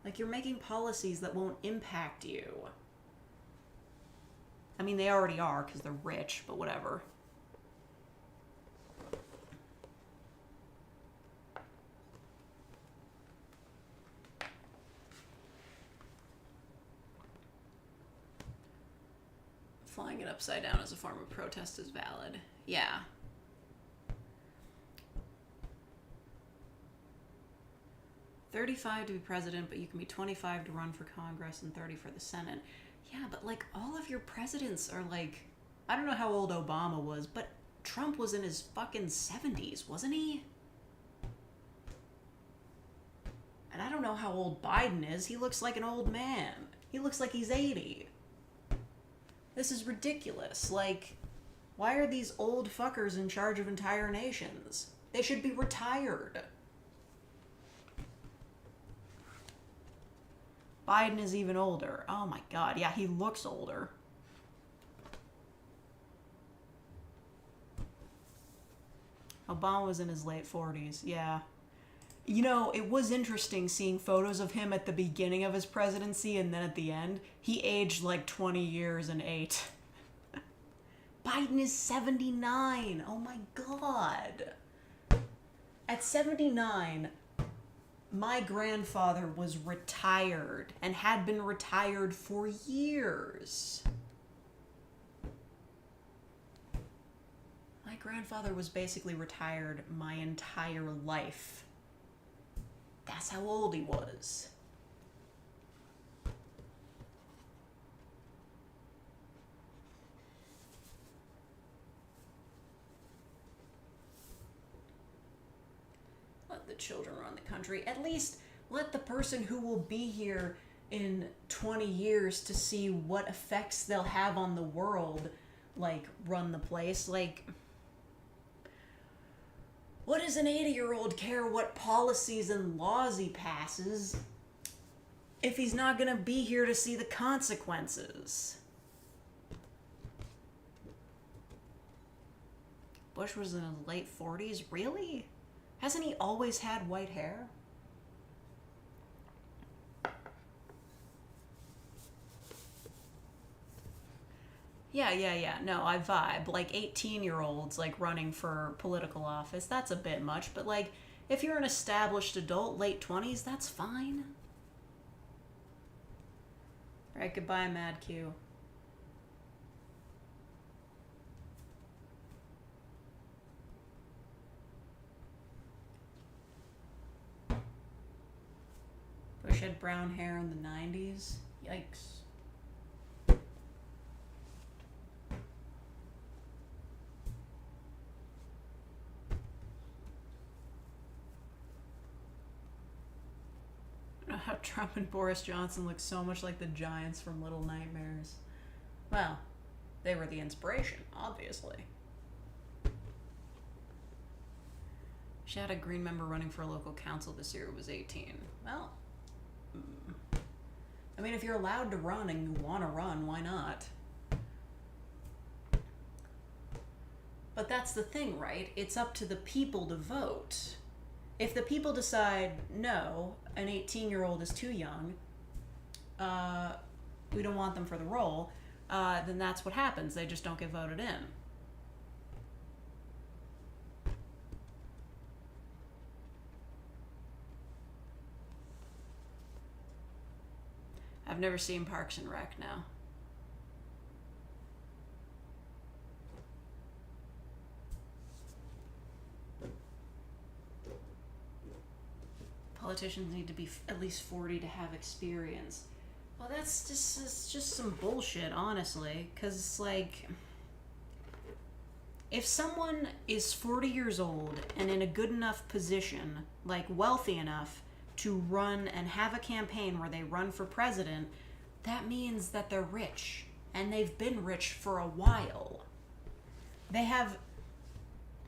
Like, you're making policies that won't impact you. I mean, they already are because they're rich, but whatever. Flying it upside down as a form of protest is valid. Yeah. $35 to be president, but you can be 25 to run for Congress and 30 for the Senate. Yeah, but like all of your presidents are like, I don't know how old Obama was, but Trump was in his fucking 70s, wasn't he? And I don't know how old Biden is. He looks like an old man. He looks like he's 80. This is ridiculous. Like, why are these old fuckers in charge of entire nations? They should be retired. Biden is even older. Oh my god. Yeah, he looks older. Obama was in his late 40s. Yeah. You know, it was interesting seeing photos of him at the beginning of his presidency and then at the end. He aged like 20 years and 8. Biden is 79. Oh my god. At 79, my grandfather was retired and had been retired for years. My grandfather was basically retired my entire life. That's how old he was. Let the children run the country. At least let the person who will be here in 20 years to see what effects they'll have on the world, like, run the place. Like, what does an 80-year-old care what policies and laws he passes if he's not going to be here to see the consequences? Bush was in his late 40s? Really? Hasn't he always had white hair? Yeah. No, I vibe. Like 18-year-olds, like, running for political office, that's a bit much. But, like, if you're an established adult, late 20s, that's fine. Alright, goodbye, Mad Q. Bush had brown hair in the 90s. Yikes. How Trump and Boris Johnson look so much like the giants from Little Nightmares. Well, they were the inspiration, obviously. She had a Green member running for a local council this year who was 18. Well, I mean, if you're allowed to run and you want to run, why not? But that's the thing, right? It's up to the people to vote. If the people decide, no, an 18-year-old is too young, we don't want them for the role, then that's what happens. They just don't get voted in. I've never seen Parks and Rec now. Politicians need to be at least 40 to have experience. Well, it's just some bullshit, honestly. Because, like, if someone is 40 years old and in a good enough position, like wealthy enough, to run and have a campaign where they run for president, that means that they're rich. And they've been rich for a while. They have...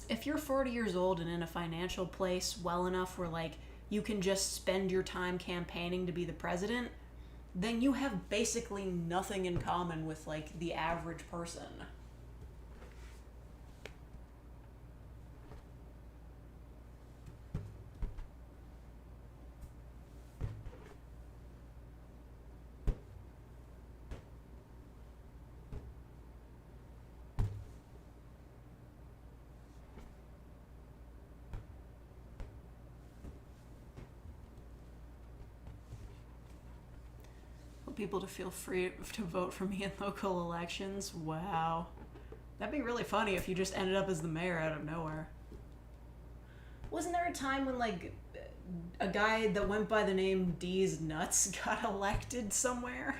If you're 40 years old and in a financial place well enough where, like, you can just spend your time campaigning to be the president, then you have basically nothing in common with, like, the average person. People to feel free to vote for me in local elections. Wow. That'd be really funny if you just ended up as the mayor out of nowhere. Wasn't there a time when, like, a guy that went by the name D's Nuts got elected somewhere?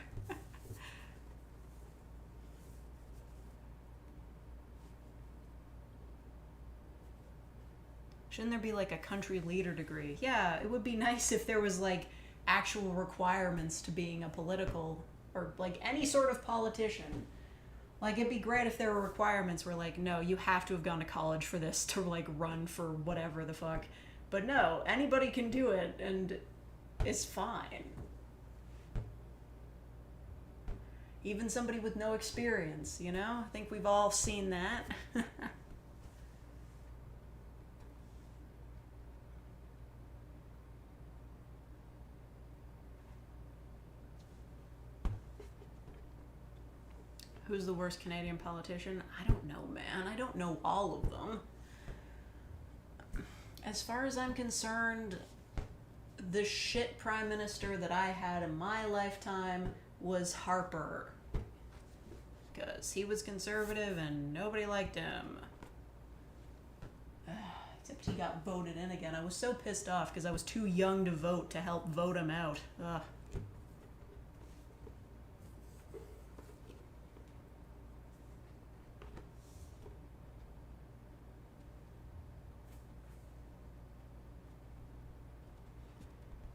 Shouldn't there be, like, a country leader degree? Yeah, it would be nice if there was, like, actual requirements to being a political or like any sort of politician. Like, it'd be great if there were requirements where, like, no, you have to have gone to college for this to, like, run for whatever the fuck. But no, anybody can do it and it's fine. Even somebody with no experience, you know? I think we've all seen that. Who's the worst Canadian politician? I don't know, man. I don't know all of them. As far as I'm concerned, the shit prime minister that I had in my lifetime was Harper. Because he was conservative and nobody liked him. Except he got voted in again. I was so pissed off because I was too young to vote to help vote him out. Ugh.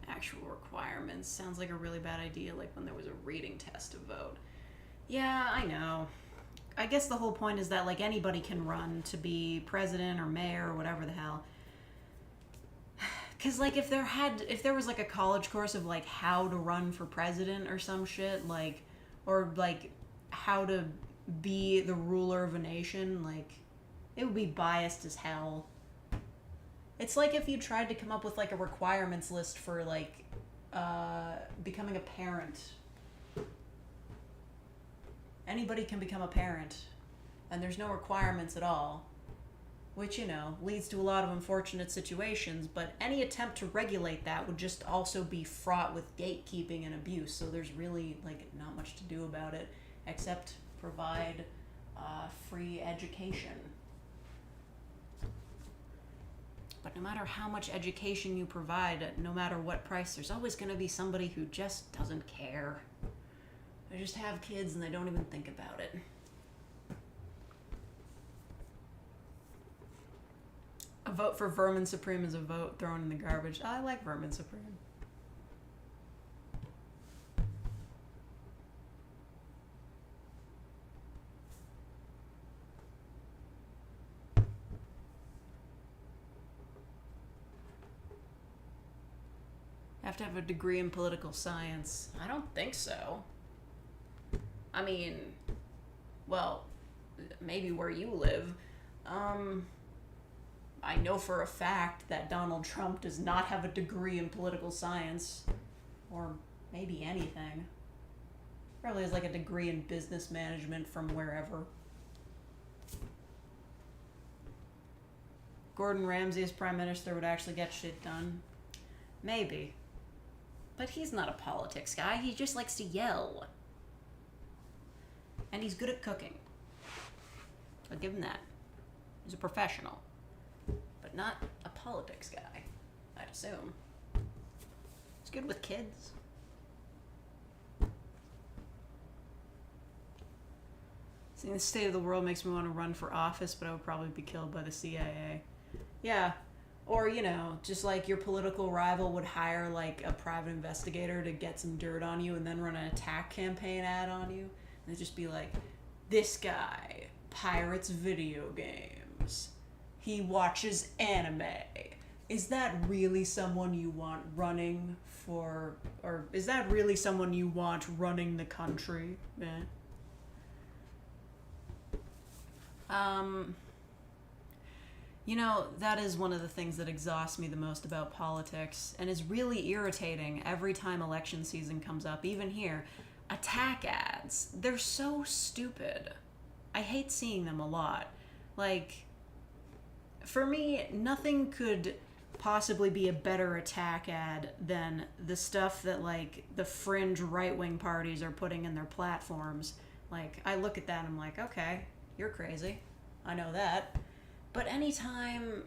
Actual requirements sounds like a really bad idea, like when there was a reading test to vote. Yeah, I know. I guess the whole point is that, like, anybody can run to be president or mayor or whatever the hell. Because, like, if there was like a college course of, like, how to run for president or some shit, like, or like how to be the ruler of a nation, like, it would be biased as hell. It's like if you tried to come up with, like, a requirements list for, like, becoming a parent. Anybody can become a parent, and there's no requirements at all, which, you know, leads to a lot of unfortunate situations, but any attempt to regulate that would just also be fraught with gatekeeping and abuse, so there's really, like, not much to do about it, except provide free education. But no matter how much education you provide, at no matter what price, there's always going to be somebody who just doesn't care. They just have kids and they don't even think about it. A vote for Vermin Supreme is a vote thrown in the garbage. I like Vermin Supreme. Have to have a degree in political science. I don't think so. I mean, well, maybe where you live. I know for a fact that Donald Trump does not have a degree in political science. Or maybe anything. Probably has like a degree in business management from wherever. Gordon Ramsay as prime minister would actually get shit done. Maybe. But he's not a politics guy. He just likes to yell. And he's good at cooking. I'll give him that. He's a professional. But not a politics guy, I'd assume. He's good with kids. Seeing the state of the world makes me want to run for office, but I would probably be killed by the CIA. Yeah. Or, you know, just like your political rival would hire like a private investigator to get some dirt on you and then run an attack campaign ad on you. And they'd just be like, this guy pirates video games. He watches anime. Is that really someone you want running for, or is that really someone you want running the country? You know, that is one of the things that exhausts me the most about politics and is really irritating every time election season comes up, even here. Attack ads. They're so stupid. I hate seeing them a lot. Like, for me, nothing could possibly be a better attack ad than the stuff that, like, the fringe right-wing parties are putting in their platforms. Like, I look at that and I'm like, okay, you're crazy. I know that. But anytime,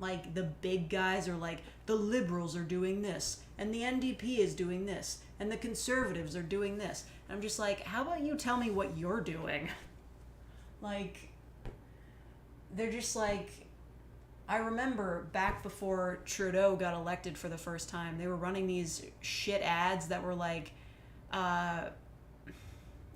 like, the big guys are like, the liberals are doing this, and the NDP is doing this, and the conservatives are doing this, and I'm just like, how about you tell me what you're doing? Like, they're just like, I remember back before Trudeau got elected for the first time, they were running these shit ads that were like,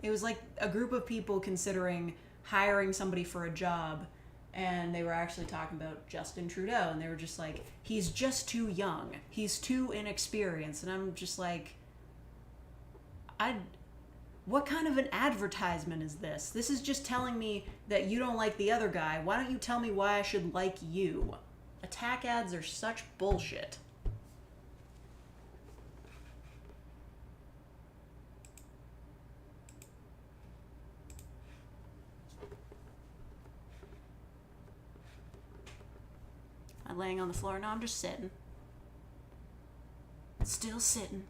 it was like a group of people considering hiring somebody for a job, and they were actually talking about Justin Trudeau, and they were just like, he's just too young, he's too inexperienced, and I'm just like, what kind of an advertisement is this? This is just telling me that you don't like the other guy. Why don't you tell me why I should like you? Attack ads are such bullshit. I'm laying on the floor. No, I'm just sitting. Still sitting.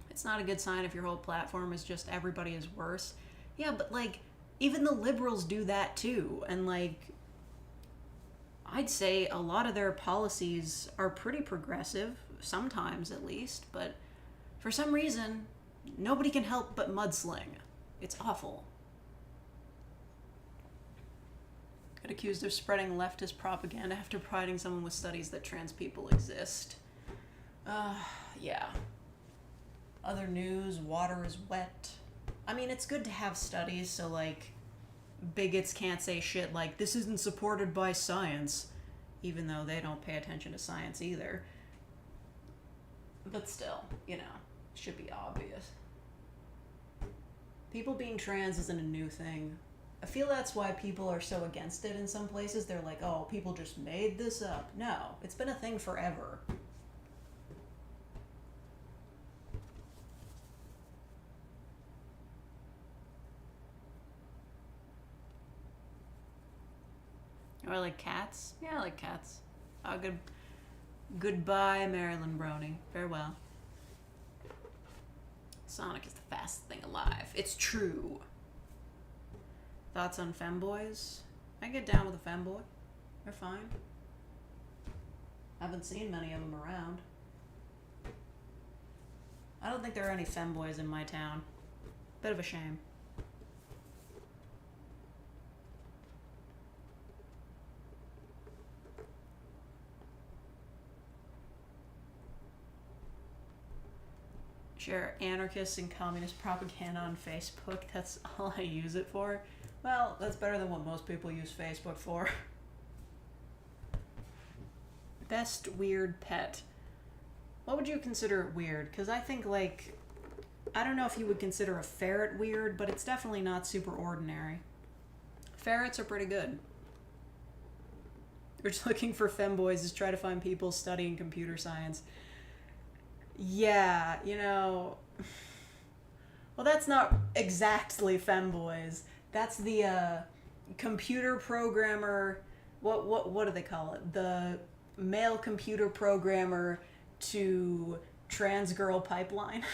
It's not a good sign if your whole platform is just everybody is worse. Yeah, but like, even the liberals do that too. And like, I'd say a lot of their policies are pretty progressive, sometimes at least, but for some reason, nobody can help but mudsling. It's awful. Got accused of spreading leftist propaganda after providing someone with studies that trans people exist. Yeah. Other news, water is wet. I mean, it's good to have studies so, like, bigots can't say shit like, this isn't supported by science, even though they don't pay attention to science either. But still, you know, should be obvious. People being trans isn't a new thing. I feel that's why people are so against it in some places. They're like, oh, people just made this up. No, it's been a thing forever. Or I like cats. Yeah, I like cats. Oh, goodbye, Marilyn Brony. Farewell. Sonic is the fastest thing alive. It's true. Thoughts on femboys? I get down with a femboy. They're fine. I haven't seen many of them around. I don't think there are any femboys in my town. Bit of a shame. Share anarchist and communist propaganda on Facebook. That's all I use it for. Well, that's better than what most people use Facebook for. Best weird pet. What would you consider weird? Because I think, like, I don't know if you would consider a ferret weird, but it's definitely not super ordinary. Ferrets are pretty good. We're just looking for femboys to try to find people studying computer science. Yeah, you know... Well, that's not exactly femboys. That's the computer programmer... What do they call it? The male computer programmer to trans girl pipeline.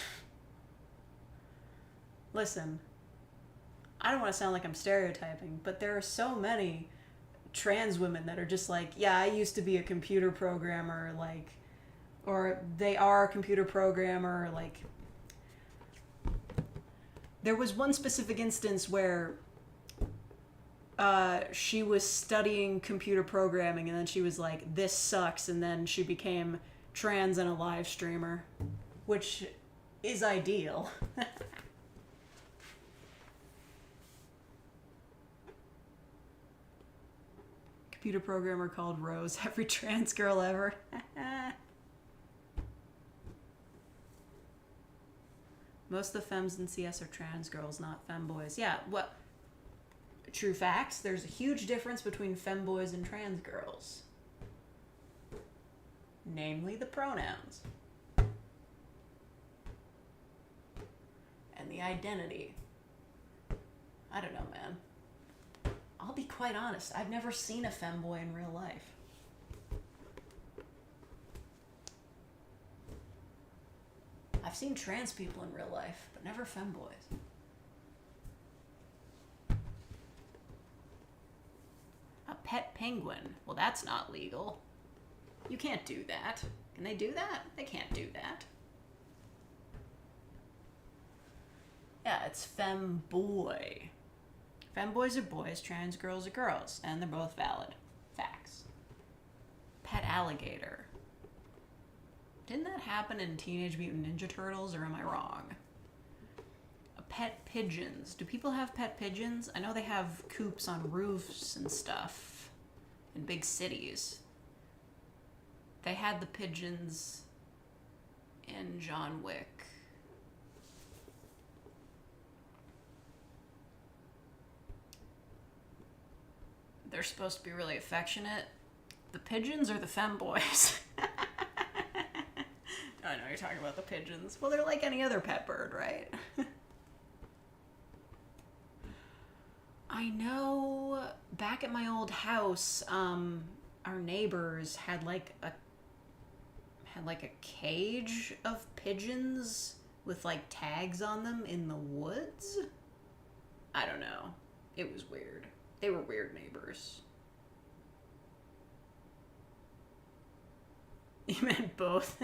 Listen, I don't want to sound like I'm stereotyping, but there are so many trans women that are just like, yeah, I used to be a computer programmer, like, or they are a computer programmer, like. There was one specific instance where she was studying computer programming, and then she was like, this sucks, and then she became trans and a live streamer, which is ideal. Computer programmer called Rose, every trans girl ever. Most of the femmes in CS are trans girls, not femboys. Yeah, well, true facts. There's a huge difference between femboys and trans girls. Namely the pronouns. And the identity. I don't know, man. I'll be quite honest, I've never seen a femboy in real life. I've seen trans people in real life, but never femboys. A pet penguin. Well, that's not legal. You can't do that. Can they do that? They can't do that. Yeah, it's femboy. Femboys are boys, trans girls are girls, and they're both valid. Facts. Pet alligator. Didn't that happen in Teenage Mutant Ninja Turtles, or am I wrong? Pet pigeons. Do people have pet pigeons? I know they have coops on roofs and stuff in big cities. They had the pigeons in John Wick. They're supposed to be really affectionate. The pigeons or the femboys? I know you're talking about the pigeons. Well, they're like any other pet bird, right? I know back at my old house, our neighbors had like a cage of pigeons with like tags on them in the woods. I don't know. It was weird. They were weird neighbors. You meant both.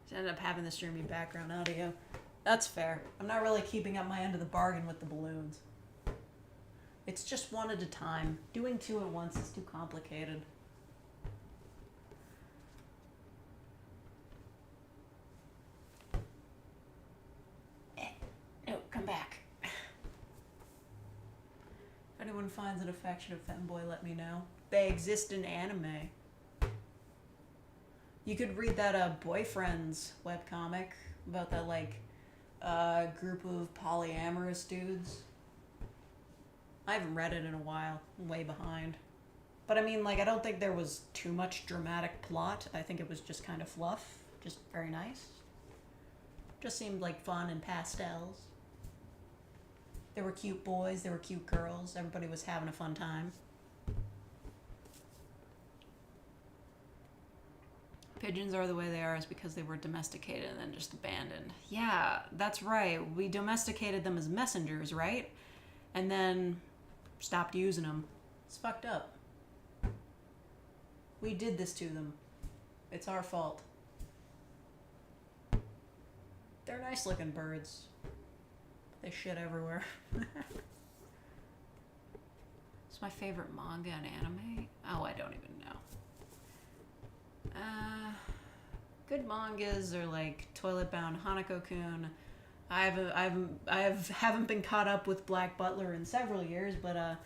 Just ended up having the streamy background audio. That's fair. I'm not really keeping up my end of the bargain with the balloons. It's just one at a time. Doing two at once is too complicated. No, come back. If anyone finds an affectionate femboy, let me know. They exist in anime. You could read that Boyfriends webcomic about that like group of polyamorous dudes. I haven't read it in a while. I'm way behind. But I mean, like, I don't think there was too much dramatic plot. I think it was just kind of fluff. Just very nice. Just seemed like fun and pastels. There were cute boys, there were cute girls. Everybody was having a fun time. Pigeons are the way they are is because they were domesticated and then just abandoned. Yeah, that's right. We domesticated them as messengers, right? And then stopped using them. It's fucked up. We did this to them. It's our fault. They're nice looking birds. They shit everywhere. It's my favorite manga and anime. Oh, I don't even know. Good mangas are like Toilet Bound Hanako-kun. I haven't been caught up with Black Butler in several years, but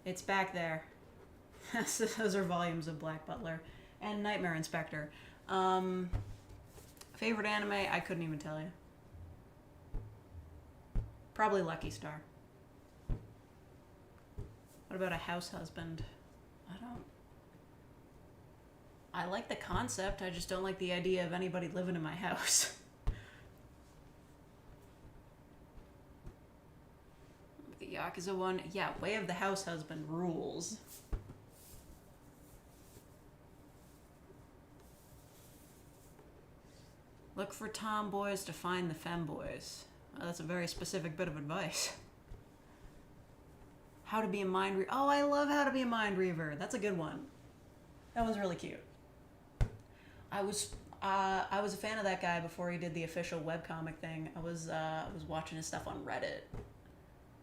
it's back there. Those are volumes of Black Butler and Nightmare Inspector. Favorite anime? I couldn't even tell you. Probably Lucky Star. What about a house husband? I like the concept, I just don't like the idea of anybody living in my house. The Yakuza one, yeah, Way of the House Husband rules. Look for tomboys to find the femboys. Well, that's a very specific bit of advice. How to be a mind reaver. Oh, I love How to Be a Mind Reaver. That's a good one. That one's really cute. I was a fan of that guy before he did the official webcomic thing. I was watching his stuff on Reddit.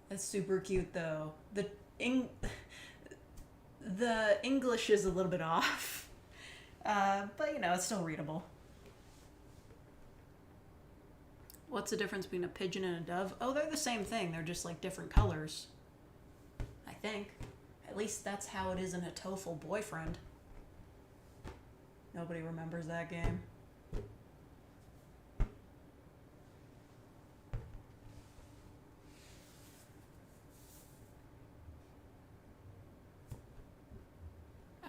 That's super cute though. The English is a little bit off, but you know it's still readable. What's the difference between a pigeon and a dove? Oh, they're the same thing. They're just like different colors. I think. At least that's how it is in a TOEFL boyfriend. Nobody remembers that game.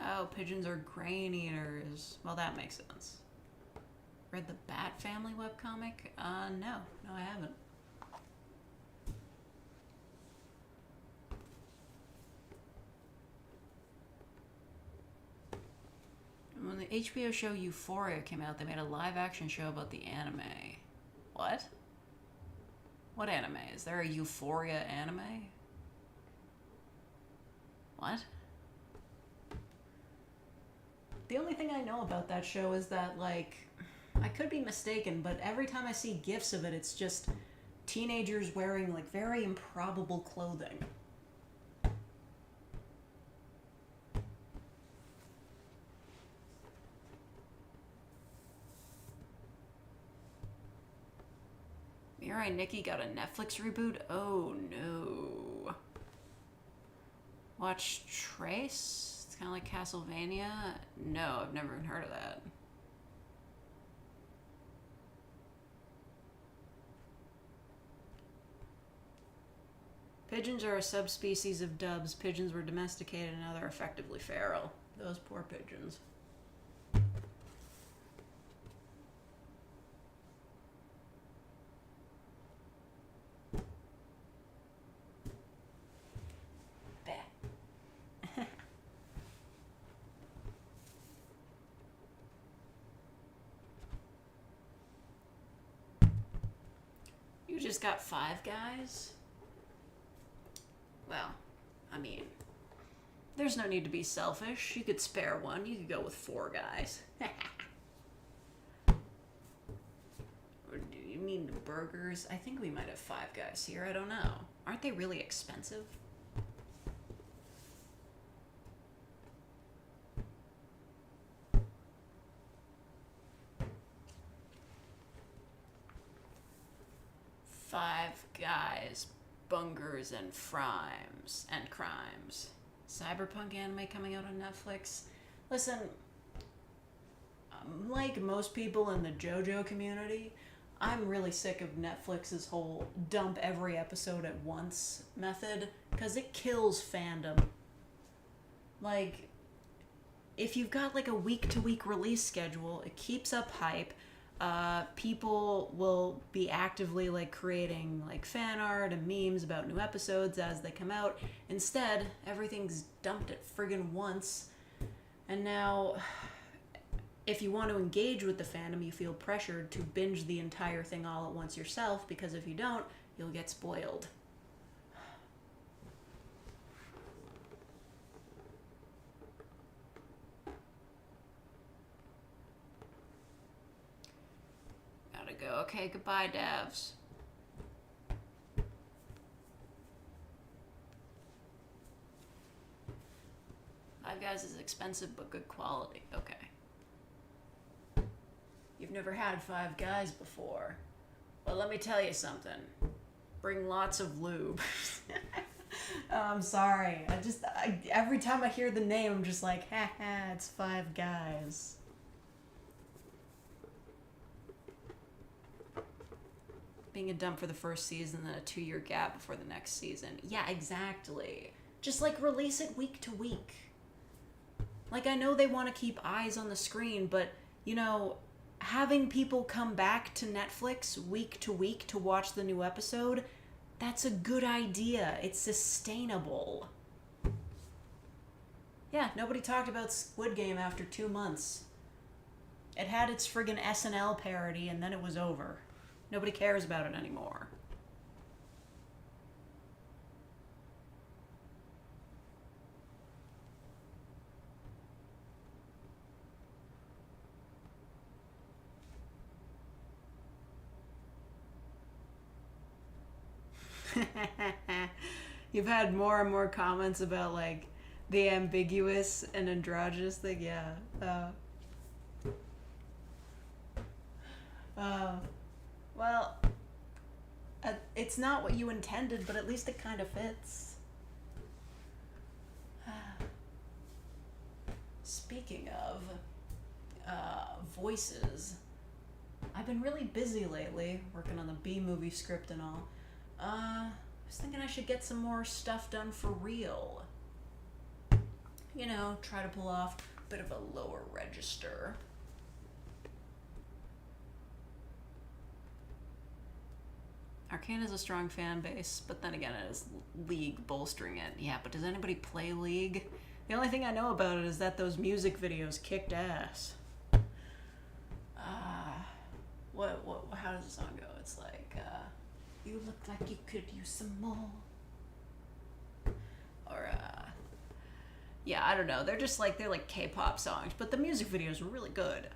Oh, pigeons are grain eaters. Well, that makes sense. Read the Bat Family webcomic? No, I haven't. When the HBO show Euphoria came out, they made a live-action show about the anime. What? What anime? Is there a Euphoria anime? What? The only thing I know about that show is that, like, I could be mistaken, but every time I see GIFs of it, it's just teenagers wearing, like, very improbable clothing. Mirai Nikki got a Netflix reboot? Oh no. Watch Trace? It's kind of like Castlevania? No, I've never even heard of that. Pigeons are a subspecies of doves. Pigeons were domesticated and now they're effectively feral. Those poor pigeons. You just got 5 guys? Well, I mean, there's no need to be selfish. You could spare one. You could go with 4 guys. Or do you mean the burgers? I think we might have 5 guys here. I don't know. Aren't they really expensive? Five Guys, Bungers and Frimes and Crimes. Cyberpunk anime coming out on Netflix. Listen, like most people in the JoJo community, I'm really sick of Netflix's whole dump every episode at once method, because it kills fandom. Like, if you've got like a week-to-week release schedule, it keeps up hype. People will be actively like creating like fan art and memes about new episodes as they come out. Instead, everything's dumped at friggin' once. And now, if you want to engage with the fandom, you feel pressured to binge the entire thing all at once yourself, because if you don't, you'll get spoiled. Go. Okay, goodbye, Davs. Five Guys is expensive but good quality. Okay. You've never had 5 Guys before. Well, let me tell you something. Bring lots of lube. Oh, I'm sorry. Every time I hear the name, I'm just like, ha ha, it's 5 Guys. being a dump for the first season, then a 2-year gap before the next season. Yeah, exactly. Just, like, release it week to week. Like, I know they want to keep eyes on the screen, but, you know, having people come back to Netflix week to week to watch the new episode, that's a good idea. It's sustainable. Yeah, nobody talked about Squid Game after 2 months. It had its friggin' SNL parody, and then it was over. Nobody cares about it anymore. You've had more and more comments about, like, the ambiguous and androgynous thing. Yeah. Well, it's not what you intended, but at least it kind of fits. Speaking of voices, I've been really busy lately, working on the B-movie script and all. I was thinking I should get some more stuff done for real. You know, try to pull off a bit of a lower register. Arcane has a strong fan base, but then again, it is League bolstering it. Yeah, but does anybody play League? The only thing I know about it is that those music videos kicked ass. How does the song go? It's like, you look like you could use some more. Or, yeah, I don't know. They're like K-pop songs, but the music videos were really good.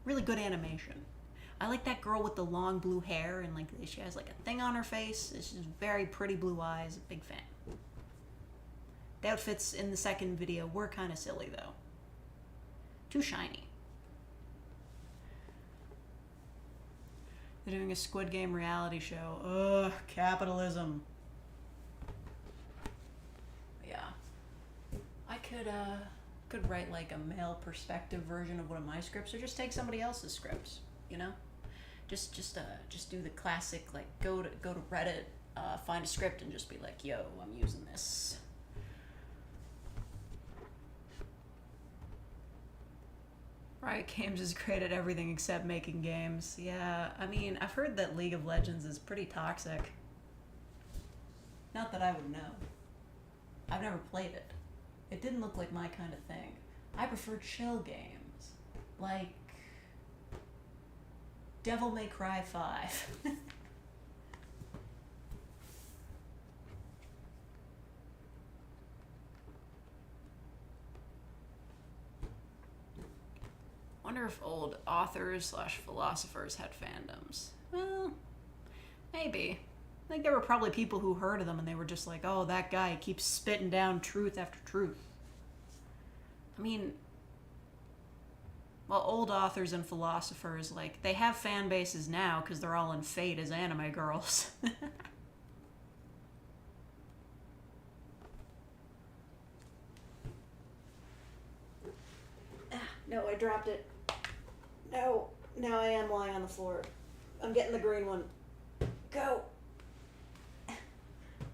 Really good animation. I like that girl with the long blue hair and like she has like a thing on her face. She's very pretty blue eyes. Big fan. The outfits in the second video were kind of silly though. Too shiny. They're doing a Squid Game reality show. Ugh, capitalism. Yeah. I could write like a male perspective version of one of my scripts, or just take somebody else's scripts, you know? Just do the classic, like go to Reddit, find a script and just be like, yo, I'm using this. Riot Games is great at everything except making games. Yeah, I mean, I've heard that League of Legends is pretty toxic. Not that I would know. I've never played it. It didn't look like my kind of thing. I prefer chill games. Like Devil May Cry 5. Wonder if old authors/philosophers had fandoms. Well, maybe. I think there were probably people who heard of them and they were just like, oh, that guy keeps spitting down truth after truth. I mean, well, old authors and philosophers, like, they have fan bases now because they're all in Fate as anime girls. No, I dropped it. No, now I am lying on the floor. I'm getting the green one. Go!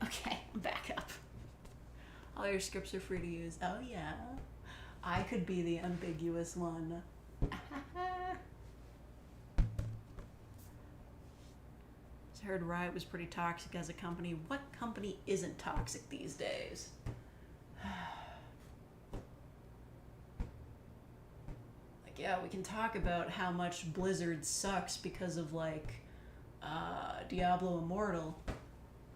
Okay, I'm back up. All your scripts are free to use. Oh yeah. I could be the ambiguous one. I heard Riot was pretty toxic as a company. What company isn't toxic these days? Like, yeah, we can talk about how much Blizzard sucks because of, like, Diablo Immortal,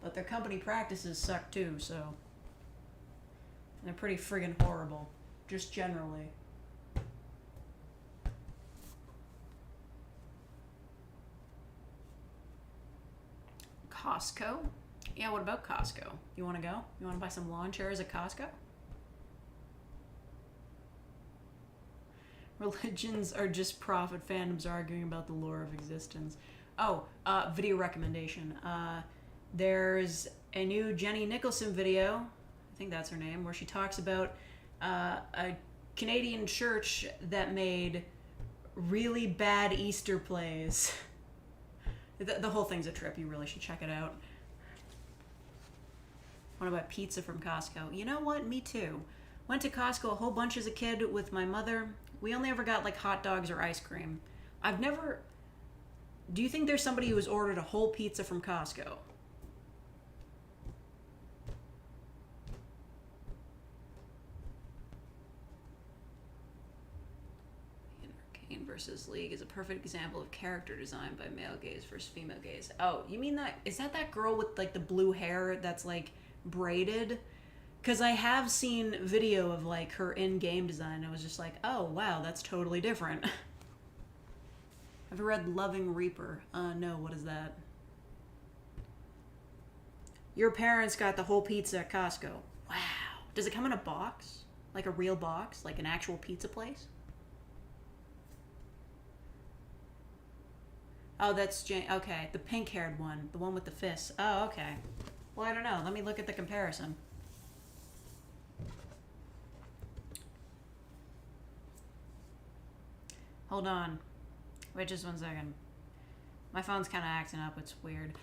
but their company practices suck too, so. And they're pretty friggin' horrible, just generally. Costco? Yeah, what about Costco? You want to go? You want to buy some lawn chairs at Costco? Religions are just profit fandoms arguing about the lore of existence. Oh, video recommendation. There's a new Jenny Nicholson video, I think that's her name, where she talks about a Canadian church that made really bad Easter plays. The whole thing's a trip. You really should check it out. What about pizza from Costco? You know what? Me too. Went to Costco a whole bunch as a kid with my mother. We only ever got like hot dogs or ice cream. I've never... Do you think there's somebody who has ordered a whole pizza from Costco? Kane versus League is a perfect example of character design by male gaze versus female gaze. Oh, you mean that... Is that girl with like the blue hair that's like braided? Because I have seen video of like her in-game design. I was just like, oh wow, that's totally different. Have you read Loving Reaper? No, what is that? Your parents got the whole pizza at Costco. Wow. Does it come in a box? Like a real box? Like an actual pizza place? Oh, that's Jane. Okay, the pink-haired one. The one with the fists. Oh, okay. Well, I don't know. Let me look at the comparison. Hold on. Wait just 1 second. My phone's kind of acting up. It's weird.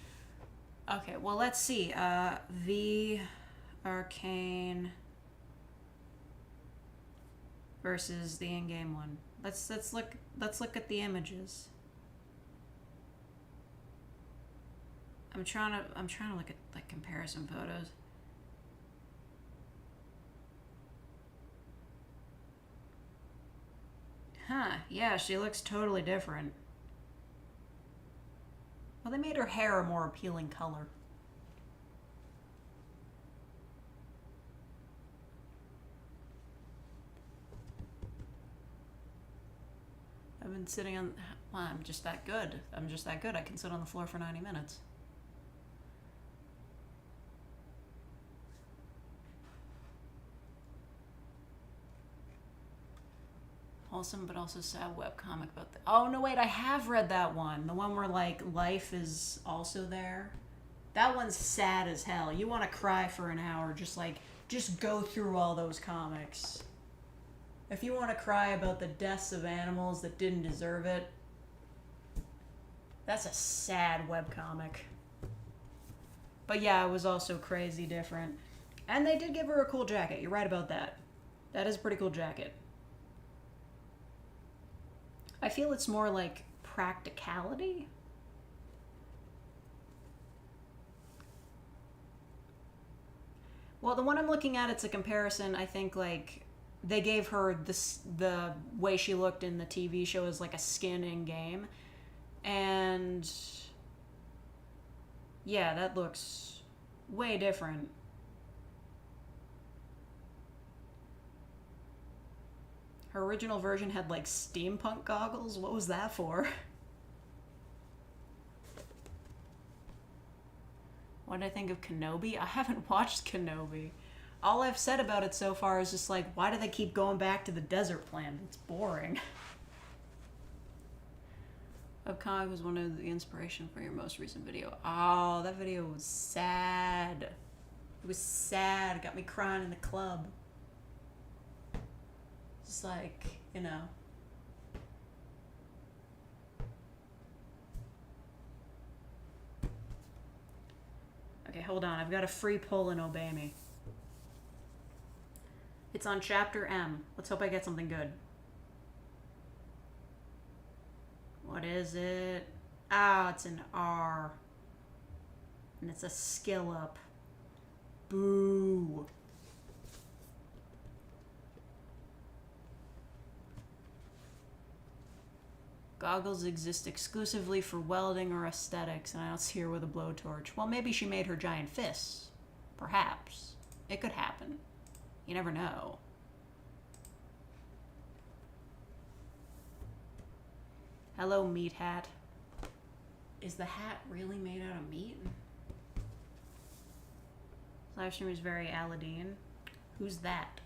Okay, well, let's see. V Arcane versus the in-game one. Let's look at the images. I'm trying to look at like comparison photos. Huh, yeah, she looks totally different. Well, they made her hair a more appealing color. I've been sitting on... Well, I'm just that good. I can sit on the floor for 90 minutes. Wholesome but also sad webcomic about the... Oh, no, wait, I have read that one. The one where, like, life is also there. That one's sad as hell. You want to cry for an hour, just go through all those comics. If you want to cry about the deaths of animals that didn't deserve it, that's a sad webcomic. But yeah, it was also crazy different. And they did give her a cool jacket. You're right about that. That is a pretty cool jacket. I feel it's more like practicality. Well, the one I'm looking at, it's a comparison. I think like they gave her the way she looked in the TV show as like a skin in game. And yeah, that looks way different. Her original version had like steampunk goggles. What was that for? What did I think of Kenobi? I haven't watched Kenobi. All I've said about it so far is just like, why do they keep going back to the desert planet? It's boring. Webcomic was one of the inspiration for your most recent video. Oh, that video was sad. It was sad. It got me crying in the club. Just like, you know. Okay, hold on. I've got a free poll in Obey Me. It's on Chapter M. Let's hope I get something good. What is it? Ah, it's an R. And it's a skill up. Boo. Goggles exist exclusively for welding or aesthetics, and I don't see her with a blowtorch. Well, maybe she made her giant fists. Perhaps. It could happen. You never know. Hello, meat hat. Is the hat really made out of meat? Live stream is very Aladdin. Who's that?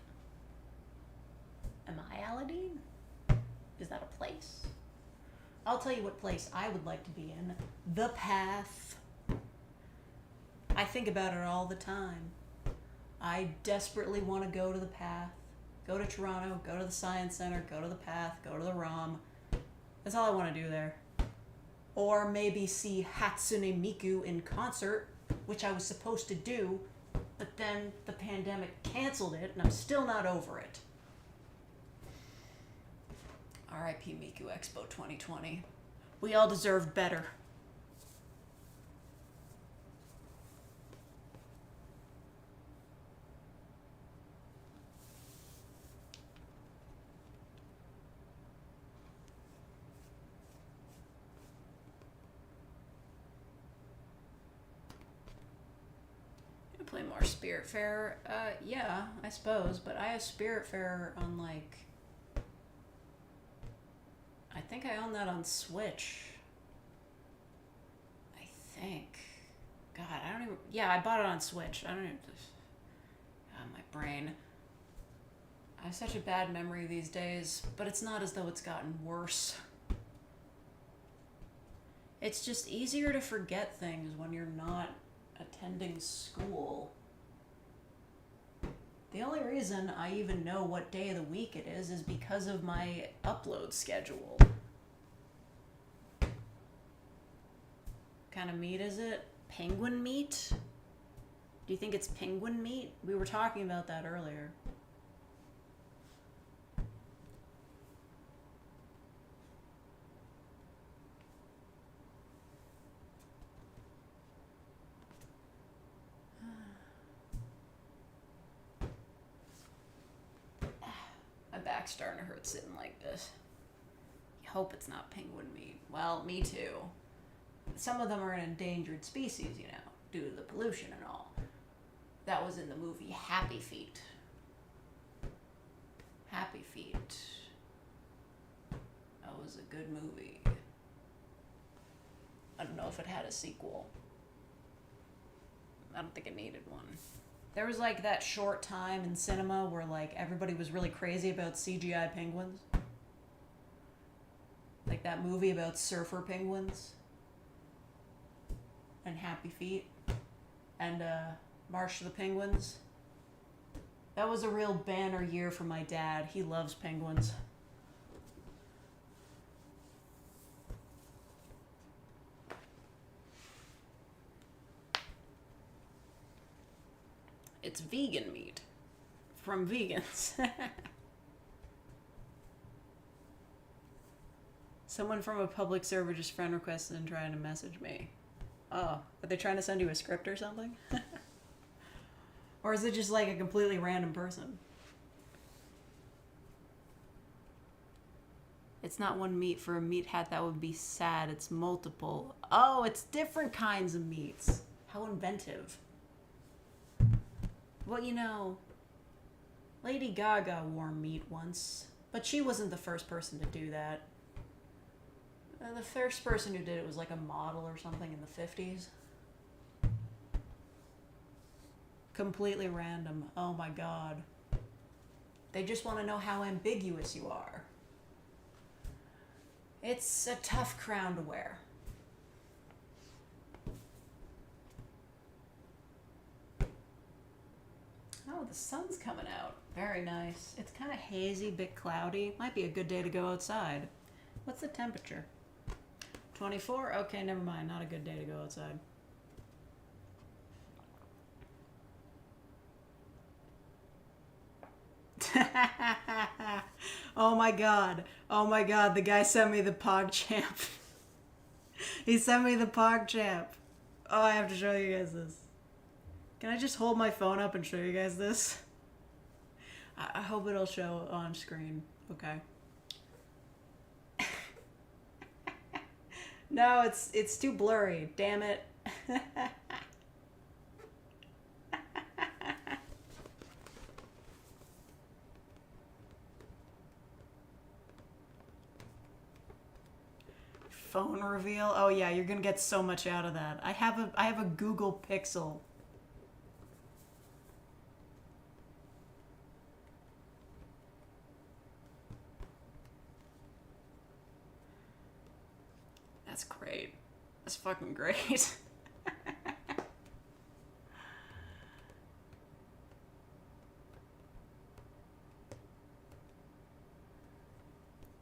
Am I Aladdin? Is that a place? I'll tell you what place I would like to be in. The Path. I think about it all the time. I desperately want to go to the Path. Go to Toronto, go to the Science Center, go to the Path, go to the ROM. That's all I want to do there. Or maybe see Hatsune Miku in concert, which I was supposed to do, but then the pandemic canceled it, and I'm still not over it. R.I.P. Miku Expo 2020. We all deserved better. Play more Spiritfarer? Yeah, I suppose, but I have Spiritfarer on, like... I think I own that on Switch. I think. God, I don't even... Yeah, I bought it on Switch. I don't even... God, my brain. I have such a bad memory these days, but it's not as though it's gotten worse. It's just easier to forget things when you're not attending school. The only reason I even know what day of the week it is because of my upload schedule. What kind of meat is it? Penguin meat? Do you think it's penguin meat? We were talking about that earlier. My back's starting to hurt sitting like this. I hope it's not penguin meat. Well, me too. Some of them are an endangered species, you know, due to the pollution and all. That was in the movie Happy Feet. Happy Feet. That was a good movie. I don't know if it had a sequel. I don't think it needed one. There was like that short time in cinema where like everybody was really crazy about CGI penguins. Like that movie about surfer penguins. And Happy Feet. And March of the Penguins. That was a real banner year for my dad. He loves penguins. It's vegan meat from vegans. Someone from a public server just friend requested and trying to message me. Oh, are they trying to send you a script or something? Or is it just like a completely random person? It's not one meat. For a meat hat, that would be sad. It's multiple. Oh, it's different kinds of meats. How inventive. Well, you know, Lady Gaga wore meat once, but she wasn't the first person to do that. The first person who did it was like a model or something in the 50s. Completely random. Oh my god. They just want to know how ambiguous you are. It's a tough crown to wear. Oh, the sun's coming out. Very nice. It's kind of hazy, bit cloudy. Might be a good day to go outside. What's the temperature? 24? Okay, never mind. Not a good day to go outside. Oh my god. Oh my god. The guy sent me the PogChamp. He sent me the PogChamp. Oh, I have to show you guys this. Can I just hold my phone up and show you guys this? I hope it'll show on screen. Okay. No, it's too blurry. Damn it. Phone reveal? Oh yeah, you're gonna get so much out of that. I have a Google Pixel. That's great. That's fucking great.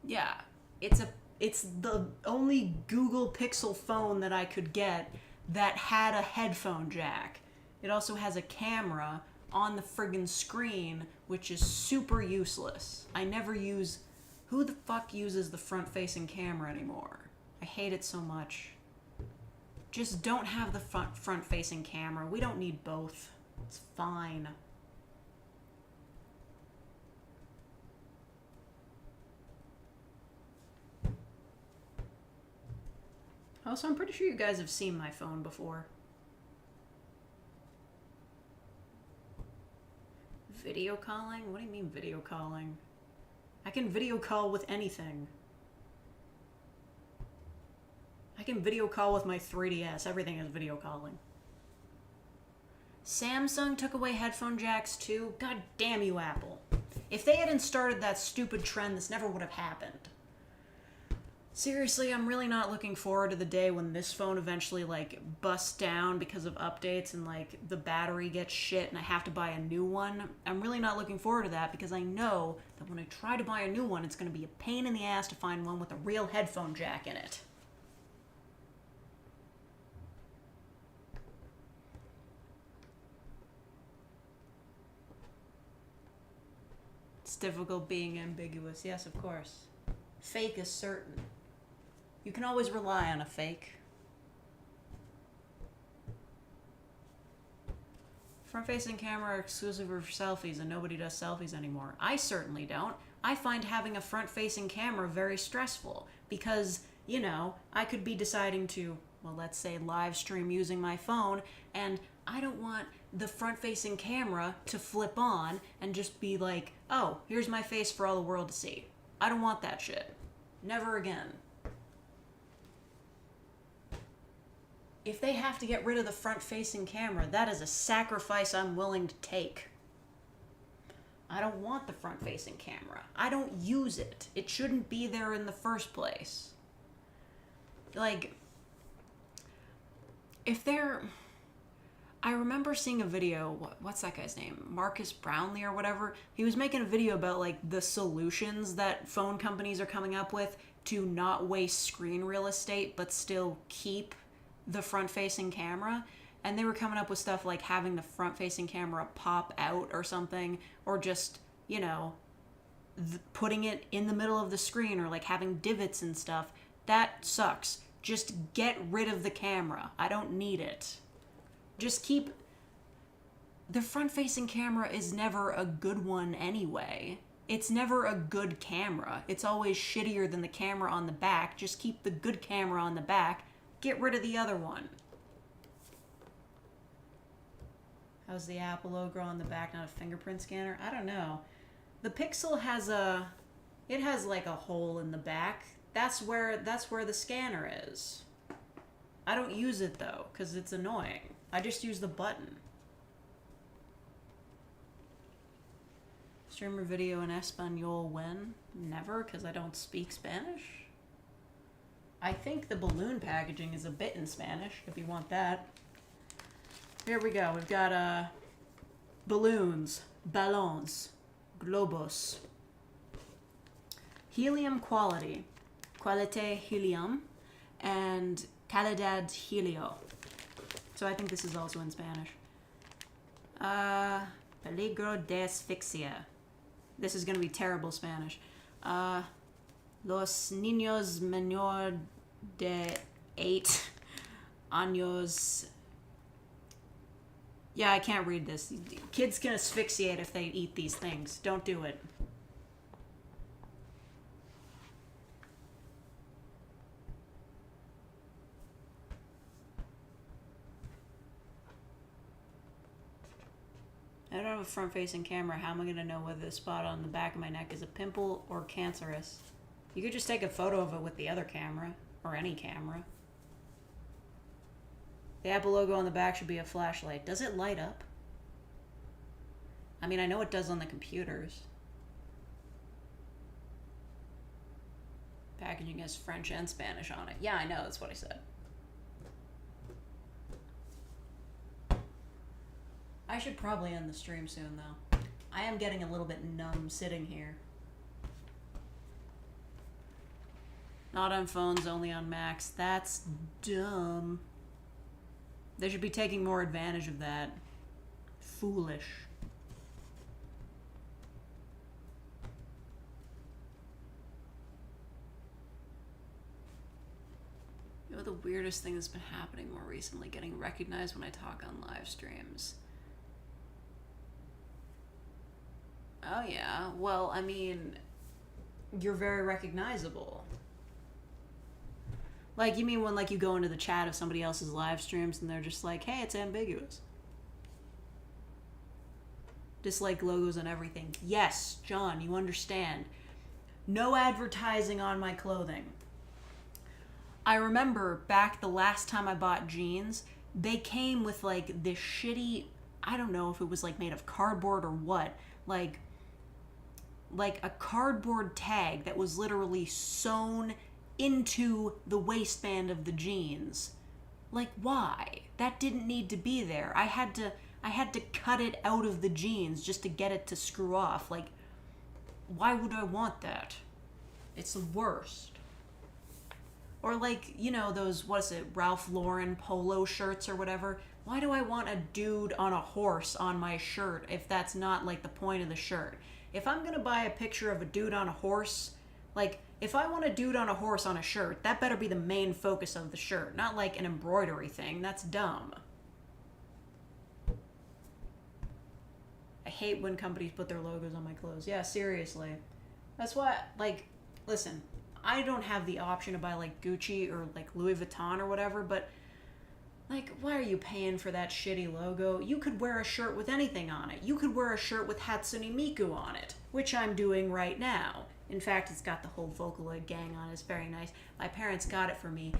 Yeah, it's It's the only Google Pixel phone that I could get that had a headphone jack. It also has a camera on the friggin' screen, which is super useless. I never use... Who the fuck uses the front-facing camera anymore? I hate it so much. Just don't have the front-facing camera. We don't need both. It's fine. Also, I'm pretty sure you guys have seen my phone before. Video calling? What do you mean video calling? I can video call with anything. I can video call with my 3DS. Everything is video calling. Samsung took away headphone jacks too? God damn you, Apple. If they hadn't started that stupid trend, this never would have happened. Seriously, I'm really not looking forward to the day when this phone eventually, like, busts down because of updates and, like, the battery gets shit and I have to buy a new one. I'm really not looking forward to that because I know that when I try to buy a new one, it's going to be a pain in the ass to find one with a real headphone jack in it. It's difficult being ambiguous. Yes, of course. Fake is certain. You can always rely on a fake. Front-facing camera are exclusive for selfies and nobody does selfies anymore. I certainly don't. I find having a front-facing camera very stressful because, you know, I could be deciding to, well, let's say live stream using my phone, and I don't want the front-facing camera to flip on and just be like, oh, here's my face for all the world to see. I don't want that shit. Never again. If they have to get rid of the front-facing camera, that is a sacrifice I'm willing to take. I don't want the front-facing camera. I don't use it. It shouldn't be there in the first place. Like, if they're... I remember seeing a video, what's that guy's name? Marcus Brownlee or whatever. He was making a video about, like, the solutions that phone companies are coming up with to not waste screen real estate but still keep the front-facing camera, and they were coming up with stuff like having the front-facing camera pop out or something, or just, you know, putting it in the middle of the screen, or like having divots and stuff. That sucks. Just get rid of the camera. I don't need it. Just keep... The front-facing camera is never a good one anyway. It's never a good camera. It's always shittier than the camera on the back. Just keep the good camera on the back. Get rid of the other one. How's the Apple logo on the back not a fingerprint scanner? I don't know. The Pixel has it has like a hole in the back. That's where the scanner is. I don't use it though, because it's annoying. I just use the button. Streamer video in Espanol when? Never, because I don't speak Spanish. I think the balloon packaging is a bit in Spanish, if you want that. Here we go. We've got balloons, ballons, globos. Helium quality, qualité helium, and calidad helio. So I think this is also in Spanish. Peligro de asfixia. This is going to be terrible Spanish. Los niños menor de 8 años. Yeah, I can't read this. Kids can asphyxiate if they eat these things. Don't do it. I don't have a front-facing camera. How am I going to know whether the spot on the back of my neck is a pimple or cancerous? You could just take a photo of it with the other camera, or any camera. The Apple logo on the back should be a flashlight. Does it light up? I mean, I know it does on the computers. Packaging has French and Spanish on it. Yeah, I know, that's what I said. I should probably end the stream soon, though. I am getting a little bit numb sitting here. Not on phones, only on Macs. That's dumb. They should be taking more advantage of that. Foolish. You know, the weirdest thing that's been happening more recently, getting recognized when I talk on live streams. Oh yeah, well, I mean, you're very recognizable. Like, you mean when, like, you go into the chat of somebody else's live streams and they're just like, hey, it's ambiguous. Dislike logos and everything. Yes, John, you understand. No advertising on my clothing. I remember back the last time I bought jeans, they came with, like, this shitty, I don't know if it was, like, made of cardboard or what, like a cardboard tag that was literally sewn into the waistband of the jeans. Like, why? That didn't need to be there. I had to cut it out of the jeans just to get it to screw off. Like, why would I want that? It's the worst. Or like, you know, those, what is it, Ralph Lauren polo shirts or whatever. Why do I want a dude on a horse on my shirt if that's not, like, the point of the shirt? If I'm gonna buy a picture of a dude on a horse, like, if I want a dude on a horse on a shirt, that better be the main focus of the shirt, not like an embroidery thing. That's dumb. I hate when companies put their logos on my clothes. Yeah, seriously. That's why, like, listen, I don't have the option to buy, like, Gucci or, like, Louis Vuitton or whatever, but, like, why are you paying for that shitty logo? You could wear a shirt with anything on it. You could wear a shirt with Hatsune Miku on it, which I'm doing right now. In fact, it's got the whole Vocaloid gang on it. It's very nice. My parents got it for me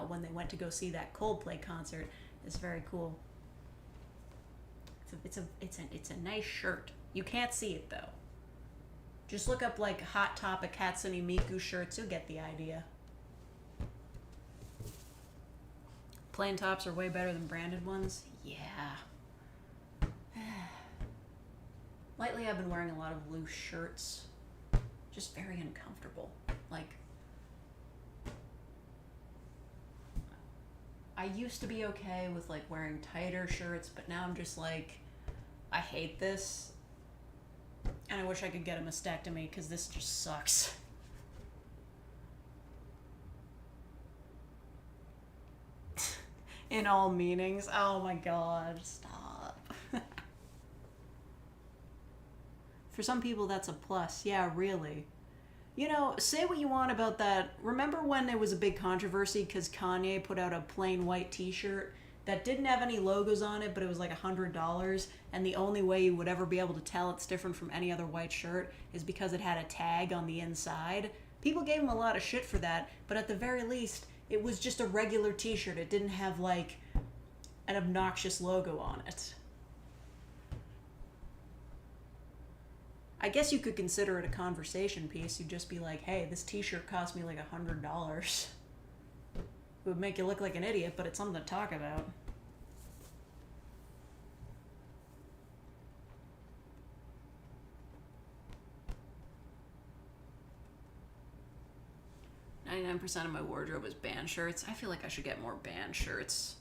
when they went to go see that Coldplay concert. It's very cool. It's a nice shirt. You can't see it though. Just look up like Hot Topic Hatsune Miku shirts. You'll get the idea. Plain tops are way better than branded ones. Yeah. Lately, I've been wearing a lot of loose shirts. Just very uncomfortable. Like, I used to be okay with, like, wearing tighter shirts, but now I'm just like, I hate this. And I wish I could get a mastectomy because this just sucks. In all meanings. Oh my god, stop. For some people, that's a plus. Yeah, really. You know, say what you want about that. Remember when there was a big controversy because Kanye put out a plain white t-shirt that didn't have any logos on it, but it was like $100, and the only way you would ever be able to tell it's different from any other white shirt is because it had a tag on the inside? People gave him a lot of shit for that, but at the very least, it was just a regular t-shirt. It didn't have, like, an obnoxious logo on it. I guess you could consider it a conversation piece. You'd just be like, hey, this t-shirt cost me like $100. It would make you look like an idiot, but it's something to talk about. %of my wardrobe is band shirts. I feel like I should get more band shirts.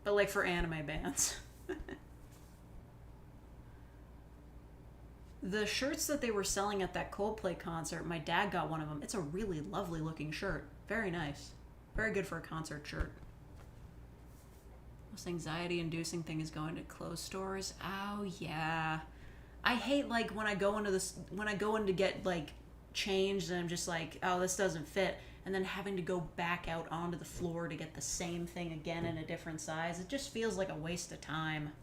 But like for anime bands. The shirts that they were selling at that Coldplay concert, my dad got one of them. It's a really lovely looking shirt. Very nice. Very good for a concert shirt. Most anxiety inducing thing is going to clothes stores. Oh yeah. I hate like when I go in to get like changed and I'm just like, oh, this doesn't fit, and then having to go back out onto the floor to get the same thing again in a different size. It just feels like a waste of time.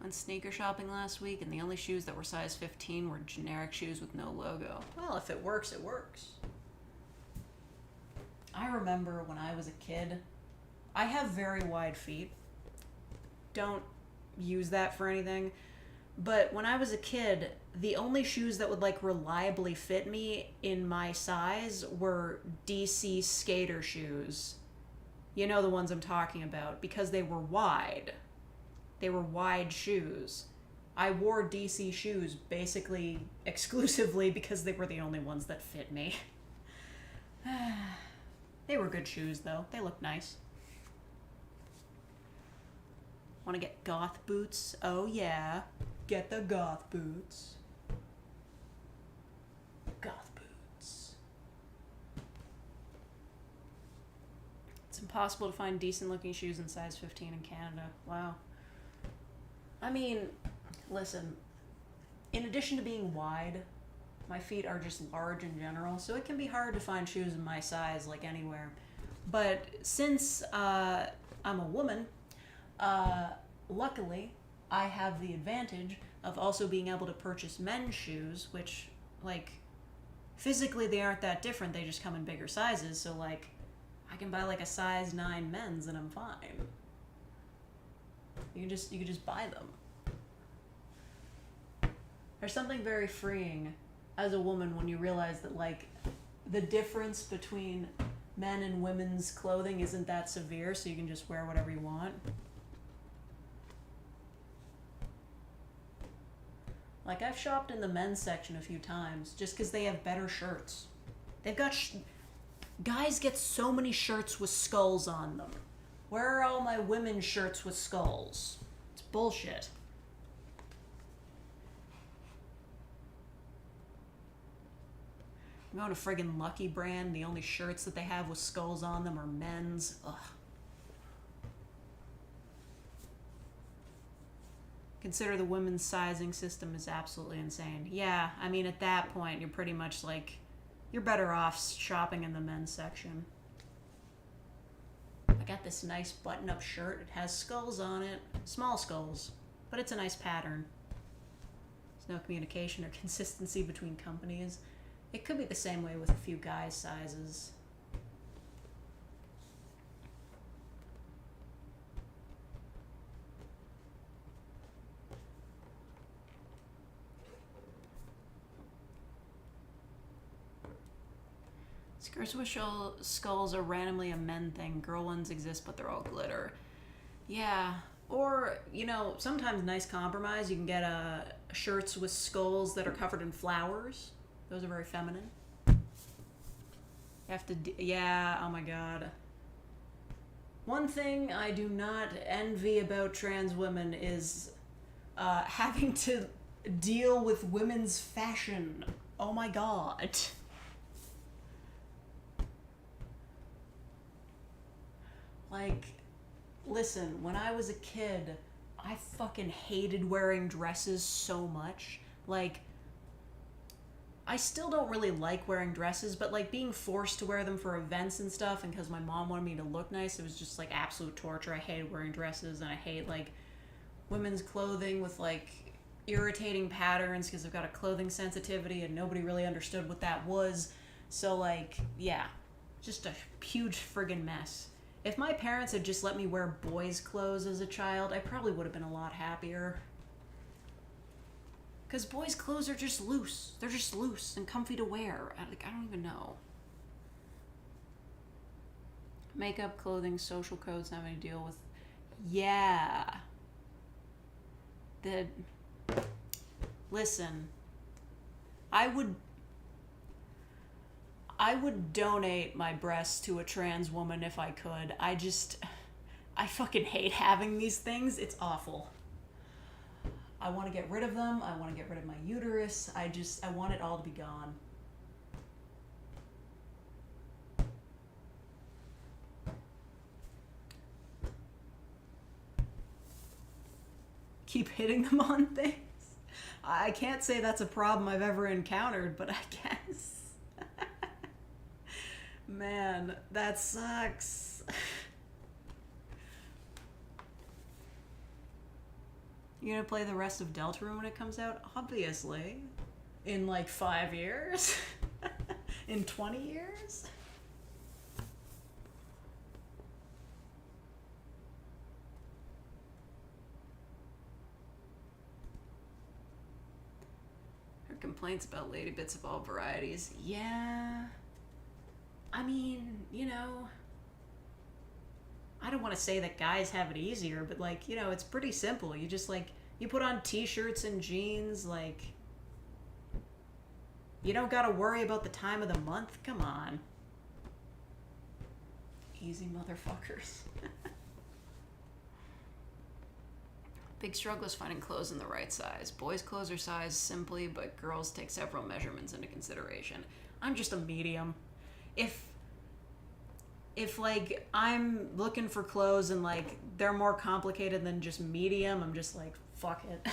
Went sneaker shopping last week, and the only shoes that were size 15 were generic shoes with no logo. Well, if it works, it works. I remember when I was a kid, I have very wide feet. Don't use that for anything. But when I was a kid, the only shoes that would like reliably fit me in my size were DC skater shoes. You know the ones I'm talking about, because they were wide. They were wide shoes. I wore DC shoes basically exclusively because they were the only ones that fit me. They were good shoes, though. They looked nice. Want to get goth boots? Oh, yeah. Get the goth boots. Goth boots. It's impossible to find decent-looking shoes in size 15 in Canada. Wow. I mean, listen, in addition to being wide, my feet are just large in general, so it can be hard to find shoes in my size, like, anywhere. But since I'm a woman, luckily, I have the advantage of also being able to purchase men's shoes, which, like, physically they aren't that different, they just come in bigger sizes, so, like, I can buy, like, a size 9 men's and I'm fine. You can just buy them. There's something very freeing as a woman when you realize that, like, the difference between men and women's clothing isn't that severe, so you can just wear whatever you want. Like, I've shopped in the men's section a few times just because they have better shirts. They've got guys get so many shirts with skulls on them. Where are all my women's shirts with skulls? It's bullshit. I'm going to friggin' Lucky Brand. The only shirts that they have with skulls on them are men's. Ugh. Consider the women's sizing system is absolutely insane. Yeah, I mean, at that point, you're pretty much like, you're better off shopping in the men's section. I got this nice button-up shirt. It has skulls on it. Small skulls. But it's a nice pattern. There's no communication or consistency between companies. It could be the same way with a few guys' sizes. Skirts with skulls are randomly a men thing. Girl ones exist, but they're all glitter. Yeah. Or, you know, sometimes nice compromise. You can get shirts with skulls that are covered in flowers. Those are very feminine. You have to... yeah, oh my god. One thing I do not envy about trans women is having to deal with women's fashion. Oh my god. Like, listen, when I was a kid, I fucking hated wearing dresses so much. Like, I still don't really like wearing dresses, but, like, being forced to wear them for events and stuff, and because my mom wanted me to look nice, it was just, like, absolute torture. I hated wearing dresses, and I hate, like, women's clothing with, like, irritating patterns, because I've got a clothing sensitivity, and nobody really understood what that was. So, like, yeah, just a huge friggin' mess. If my parents had just let me wear boys' clothes as a child, I probably would have been a lot happier. Because boys' clothes are just loose. They're just loose and comfy to wear. I don't even know. Makeup, clothing, social codes, having to deal with... yeah. Listen. I would donate my breasts to a trans woman if I could. I fucking hate having these things. It's awful. I want to get rid of them. I want to get rid of my uterus. I want it all to be gone. Keep hitting them on things. I can't say that's a problem I've ever encountered, but I guess. Man, that sucks. You gonna play the rest of Deltarune when it comes out? Obviously. In like 5 years? In 20 years? Her complaints about lady bits of all varieties. Yeah. I mean, you know, I don't want to say that guys have it easier, but like, you know, it's pretty simple. You just like, you put on t-shirts and jeans, like, you don't gotta worry about the time of the month. Come on. Easy motherfuckers. Big struggle is finding clothes in the right size. Boys' clothes are sized simply, but girls take several measurements into consideration. I'm just a medium. If like I'm looking for clothes and like they're more complicated than just medium, I'm just like, fuck it.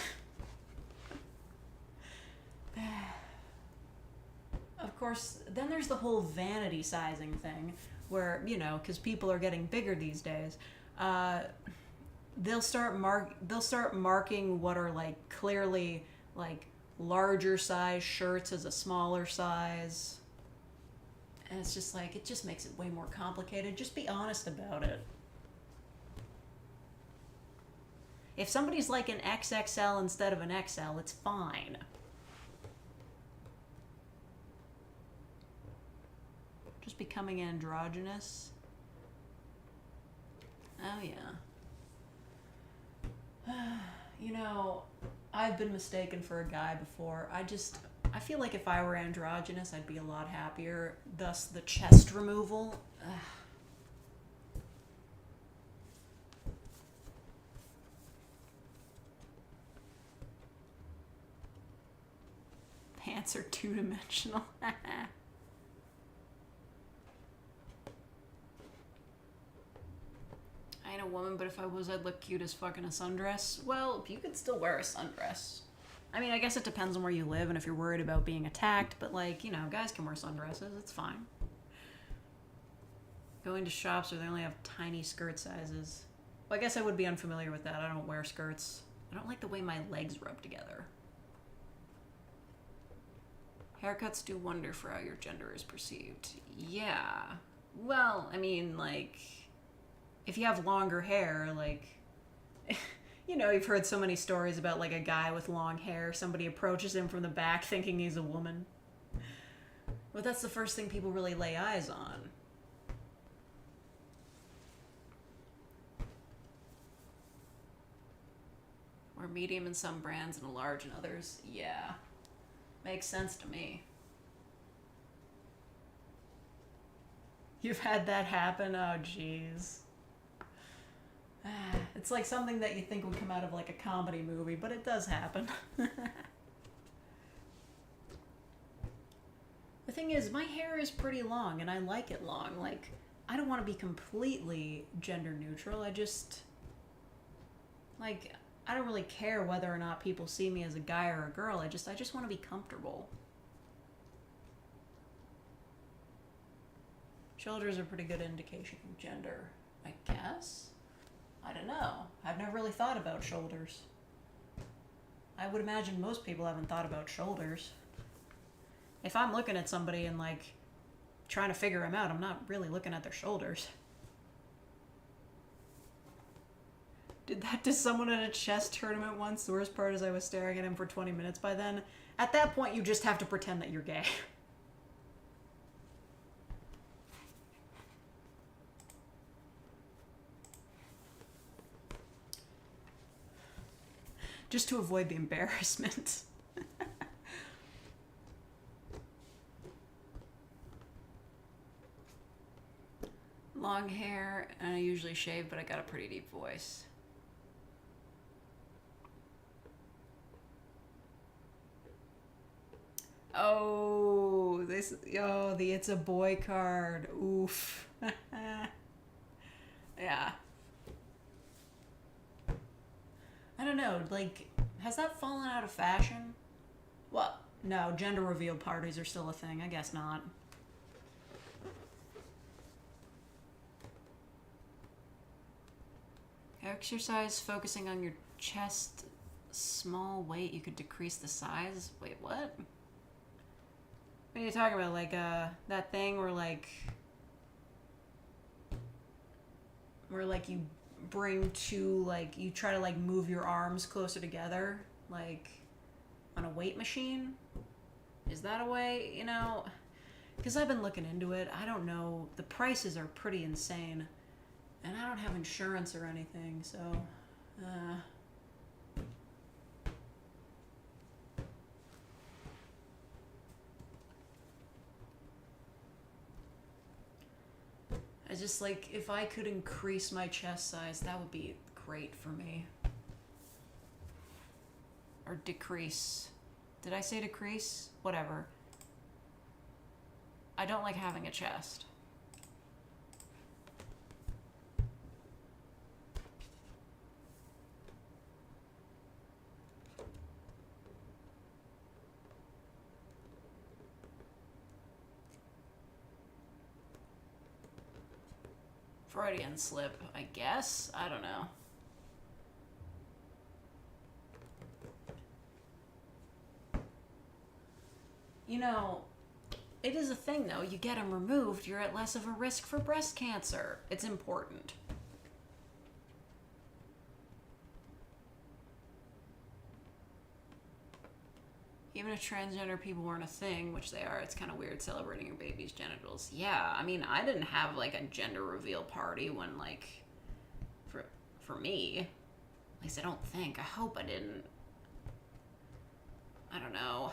Of course, then there's the whole vanity sizing thing where, you know, because people are getting bigger these days, they'll start marking what are like clearly like larger size shirts as a smaller size. And it's just like, it just makes it way more complicated. Just be honest about it. If somebody's like an XXL instead of an XL, it's fine. Just becoming androgynous. Oh yeah. You know, I've been mistaken for a guy before. I feel like if I were androgynous, I'd be a lot happier. Thus, the chest removal. Ugh. Pants are two-dimensional. I ain't a woman, but if I was, I'd look cute as fuck in a sundress. Well, you could still wear a sundress. I mean, I guess it depends on where you live and if you're worried about being attacked, but like, you know, guys can wear sundresses. It's fine. Going to shops where they only have tiny skirt sizes. Well, I guess I would be unfamiliar with that. I don't wear skirts. I don't like the way my legs rub together. Haircuts do wonder for how your gender is perceived. Yeah. Well, I mean, like, if you have longer hair, like, you know, you've heard so many stories about, like, a guy with long hair. Somebody approaches him from the back thinking he's a woman. But that's the first thing people really lay eyes on. Or medium in some brands and a large in others. Yeah. Makes sense to me. You've had that happen? Oh, jeez. It's like something that you think would come out of like a comedy movie, but it does happen. The thing is, my hair is pretty long, and I like it long. Like, I don't want to be completely gender neutral. I just, like, I don't really care whether or not people see me as a guy or a girl. I just want to be comfortable. Shoulders are a pretty good indication of gender, I guess. I don't know. I've never really thought about shoulders. I would imagine most people haven't thought about shoulders. If I'm looking at somebody and, like, trying to figure them out, I'm not really looking at their shoulders. Did that to someone at a chess tournament once. The worst part is I was staring at him for 20 minutes by then. At that point, you just have to pretend that you're gay. Just to avoid the embarrassment. Long hair, and I usually shave, but I got a pretty deep voice. Oh, the It's a Boy card. Oof. Yeah. I don't know, like, has that fallen out of fashion? Well, no, gender reveal parties are still a thing. I guess not. Exercise focusing on your chest, small weight, you could decrease the size. Wait, what? What are you talking about? Like, that thing where you bring two, like, you try to, like, move your arms closer together, like, on a weight machine? Is that a way, you know? Because I've been looking into it. I don't know. The prices are pretty insane. And I don't have insurance or anything, so, I just, like, if I could increase my chest size, that would be great for me. Or decrease. Did I say decrease? Whatever. I don't like having a chest. Freudian slip, I guess. I don't know. You know, it is a thing though. You get them removed, you're at less of a risk for breast cancer. It's important. Even if transgender people weren't a thing, which they are, it's kind of weird celebrating your baby's genitals. Yeah, I mean, I didn't have, like, a gender reveal party when, like, for me. At least I don't think. I hope I didn't. I don't know.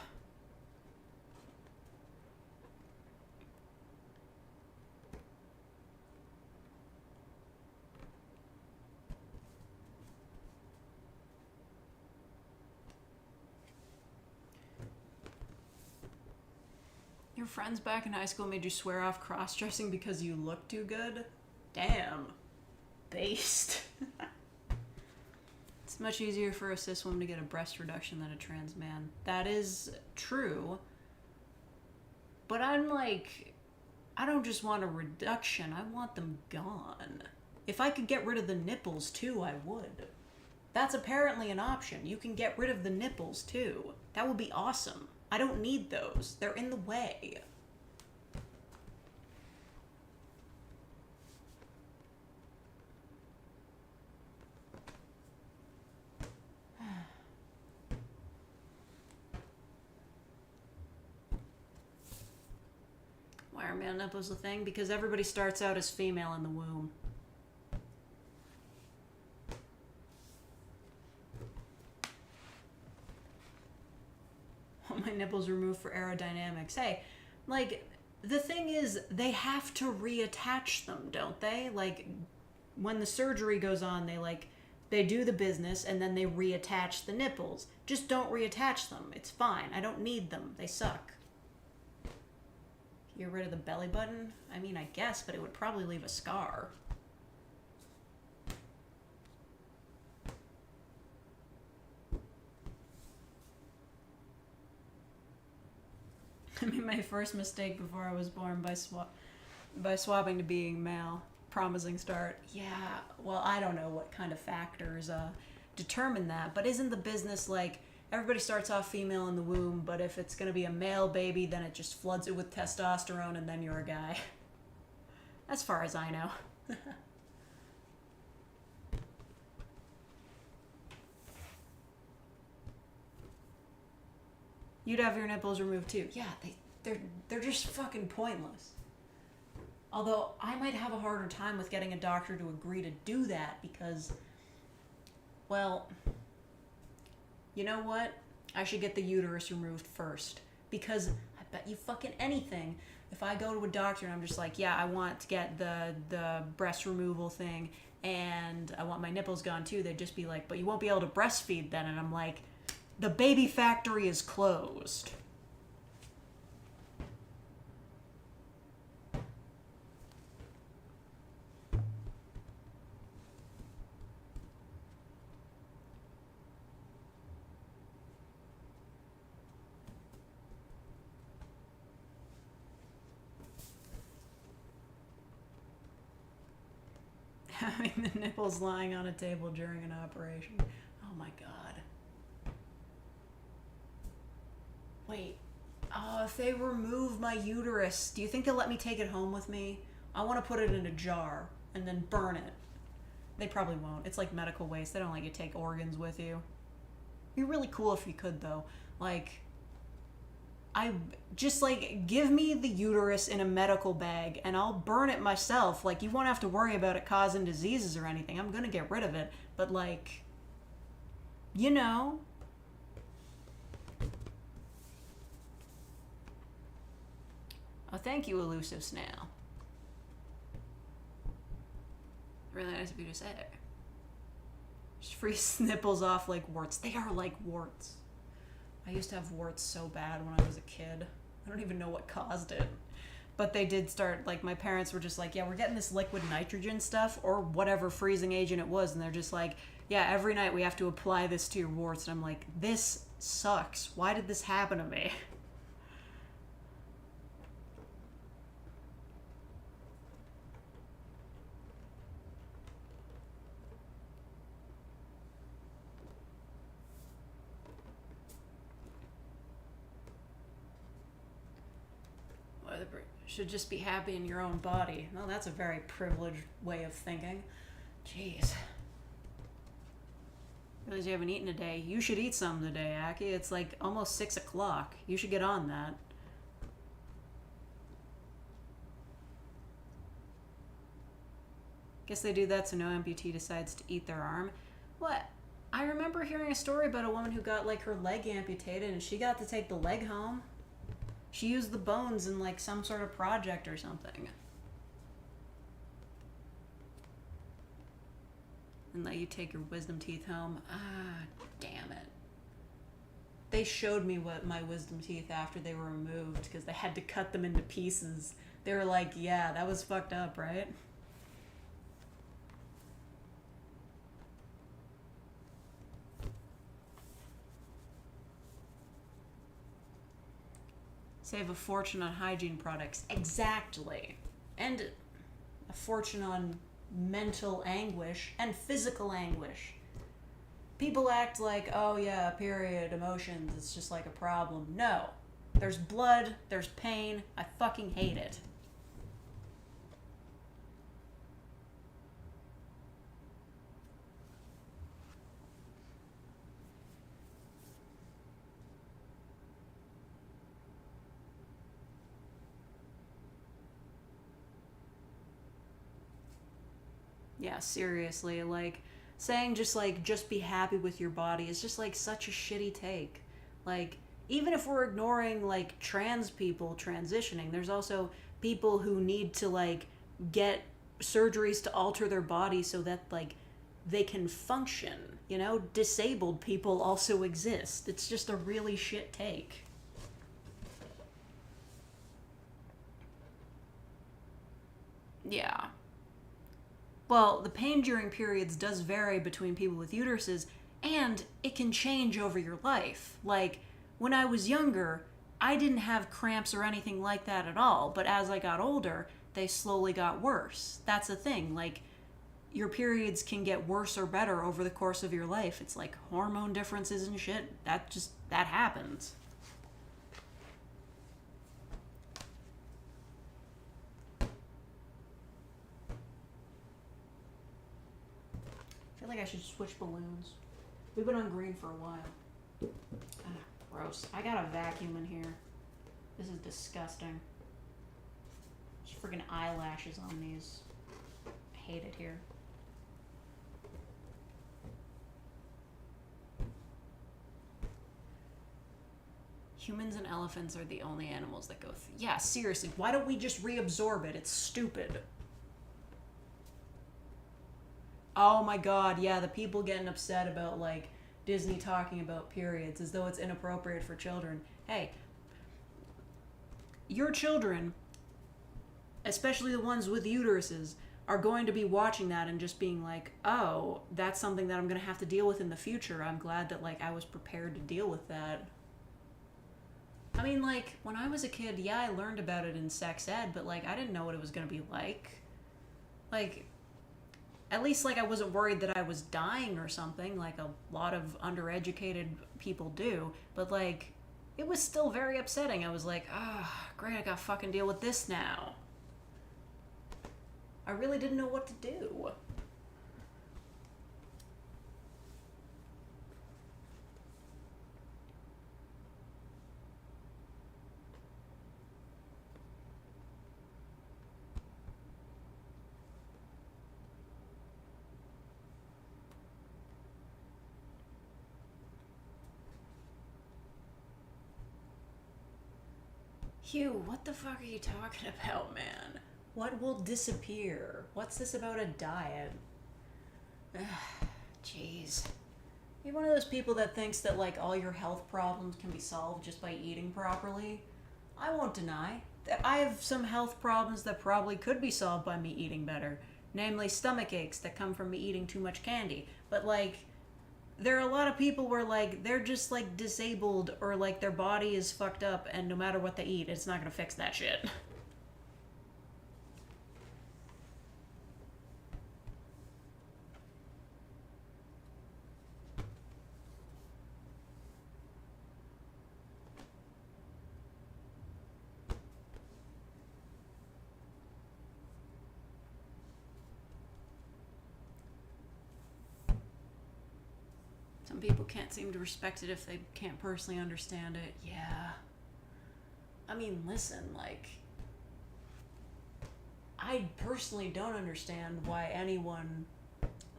Your friends back in high school made you swear off cross-dressing because you look too good? Damn. Based. It's much easier for a cis woman to get a breast reduction than a trans man. That is true. But I'm like, I don't just want a reduction, I want them gone. If I could get rid of the nipples too, I would. That's apparently an option. You can get rid of the nipples too. That would be awesome. I don't need those. They're in the way. Why are male nipples a thing? Because everybody starts out as female in the womb. My nipples removed for aerodynamics. Hey, like, the thing is, they have to reattach them, don't they? Like, when the surgery goes on, they do the business and then they reattach the nipples. Just don't reattach them. It's fine. I don't need them. They suck. Get rid of the belly button? I mean, I guess, but it would probably leave a scar. I made my first mistake before I was born by swapping to being male. Promising start. Yeah, well, I don't know what kind of factors determine that, but isn't the business like everybody starts off female in the womb, but if it's going to be a male baby, then it just floods it with testosterone and then you're a guy. As far as I know. You'd have your nipples removed too. Yeah, they're just fucking pointless. Although I might have a harder time with getting a doctor to agree to do that because, well, you know what? I should get the uterus removed first. Because I bet you fucking anything, if I go to a doctor and I'm just like, yeah, I want to get the breast removal thing and I want my nipples gone too, they'd just be like, but you won't be able to breastfeed then. And I'm like, the baby factory is closed. Having the nipples lying on a table during an operation. Oh my god. Wait, if they remove my uterus, do you think they'll let me take it home with me? I want to put it in a jar and then burn it. They probably won't. It's like medical waste. They don't let you take organs with you. It'd be really cool if you could, though. Like, I just like give me the uterus in a medical bag and I'll burn it myself. Like, you won't have to worry about it causing diseases or anything. I'm gonna get rid of it. But like, you know. Oh, thank you, elusive snail. Really nice of you to say. Just freeze nipples off like warts. They are like warts. I used to have warts so bad when I was a kid. I don't even know what caused it. But they did start, like, my parents were just like, yeah, we're getting this liquid nitrogen stuff or whatever freezing agent it was. And they're just like, yeah, every night we have to apply this to your warts. And I'm like, this sucks. Why did this happen to me? Should just be happy in your own body. No, that's a very privileged way of thinking. Jeez. Realize you haven't eaten today. You should eat something today, Aki. It's like almost 6 o'clock. You should get on that. Guess they do that so no amputee decides to eat their arm. What? I remember hearing a story about a woman who got like her leg amputated and she got to take the leg home. She used the bones in like some sort of project or something. And let you take your wisdom teeth home. Ah, damn it. They showed me what my wisdom teeth after they were removed because they had to cut them into pieces. They were like, yeah, that was fucked up, right? Save a fortune on hygiene products. Exactly. And a fortune on mental anguish and physical anguish. People act like, oh yeah, period, emotions, it's just like a problem. No. There's blood, there's pain. I fucking hate it. Yeah, seriously, like, saying just be happy with your body is just, like, such a shitty take. Like, even if we're ignoring, like, trans people transitioning, there's also people who need to, like, get surgeries to alter their body so that, like, they can function, you know? Disabled people also exist. It's just a really shit take. Yeah. Well, the pain during periods does vary between people with uteruses, and it can change over your life. Like, when I was younger, I didn't have cramps or anything like that at all, but as I got older, they slowly got worse. That's the thing, like, your periods can get worse or better over the course of your life. It's like hormone differences and shit. That happens. I feel like I should switch balloons. We've been on green for a while. Ah, gross. I got a vacuum in here. This is disgusting. There's freaking eyelashes on these. I hate it here. Humans and elephants are the only animals that go through. Yeah, seriously. Why don't we just reabsorb it? It's stupid. Oh my god, yeah, the people getting upset about, like, Disney talking about periods as though it's inappropriate for children. Hey, your children, especially the ones with uteruses, are going to be watching that and just being like, oh, that's something that I'm going to have to deal with in the future. I'm glad that, like, I was prepared to deal with that. I mean, like, when I was a kid, yeah, I learned about it in sex ed, but, like, I didn't know what it was going to be like. Like, at least, like, I wasn't worried that I was dying or something, like a lot of undereducated people do. But, like, it was still very upsetting. I was like, great, I gotta fucking deal with this now. I really didn't know what to do. Hugh, what the fuck are you talking about, man? What will disappear? What's this about a diet? Jeez. You're one of those people that thinks that, like, all your health problems can be solved just by eating properly. I won't deny that I have some health problems that probably could be solved by me eating better. Namely, stomach aches that come from me eating too much candy. But, like, there are a lot of people where, like, they're just, like, disabled or, like, their body is fucked up and no matter what they eat, it's not gonna fix that shit. Some people can't seem to respect it if they can't personally understand it. Yeah. I mean, listen, like, I personally don't understand why anyone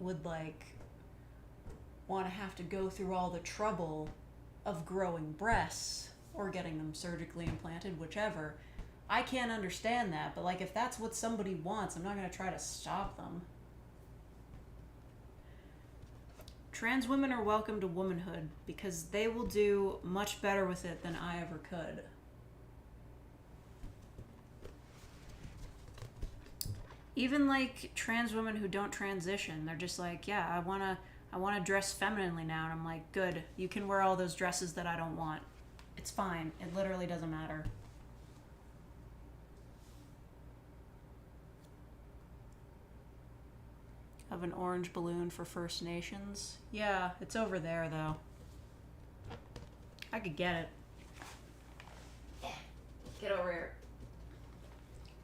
would, like, want to have to go through all the trouble of growing breasts or getting them surgically implanted, whichever. I can't understand that, but, like, if that's what somebody wants, I'm not going to try to stop them. Trans women are welcome to womanhood because they will do much better with it than I ever could. Even like trans women who don't transition, they're just like, yeah, I wanna dress femininely now, and I'm like, good, you can wear all those dresses that I don't want. It's fine. It literally doesn't matter. Of an orange balloon for First Nations. Yeah, it's over there though. I could get it. Get over here.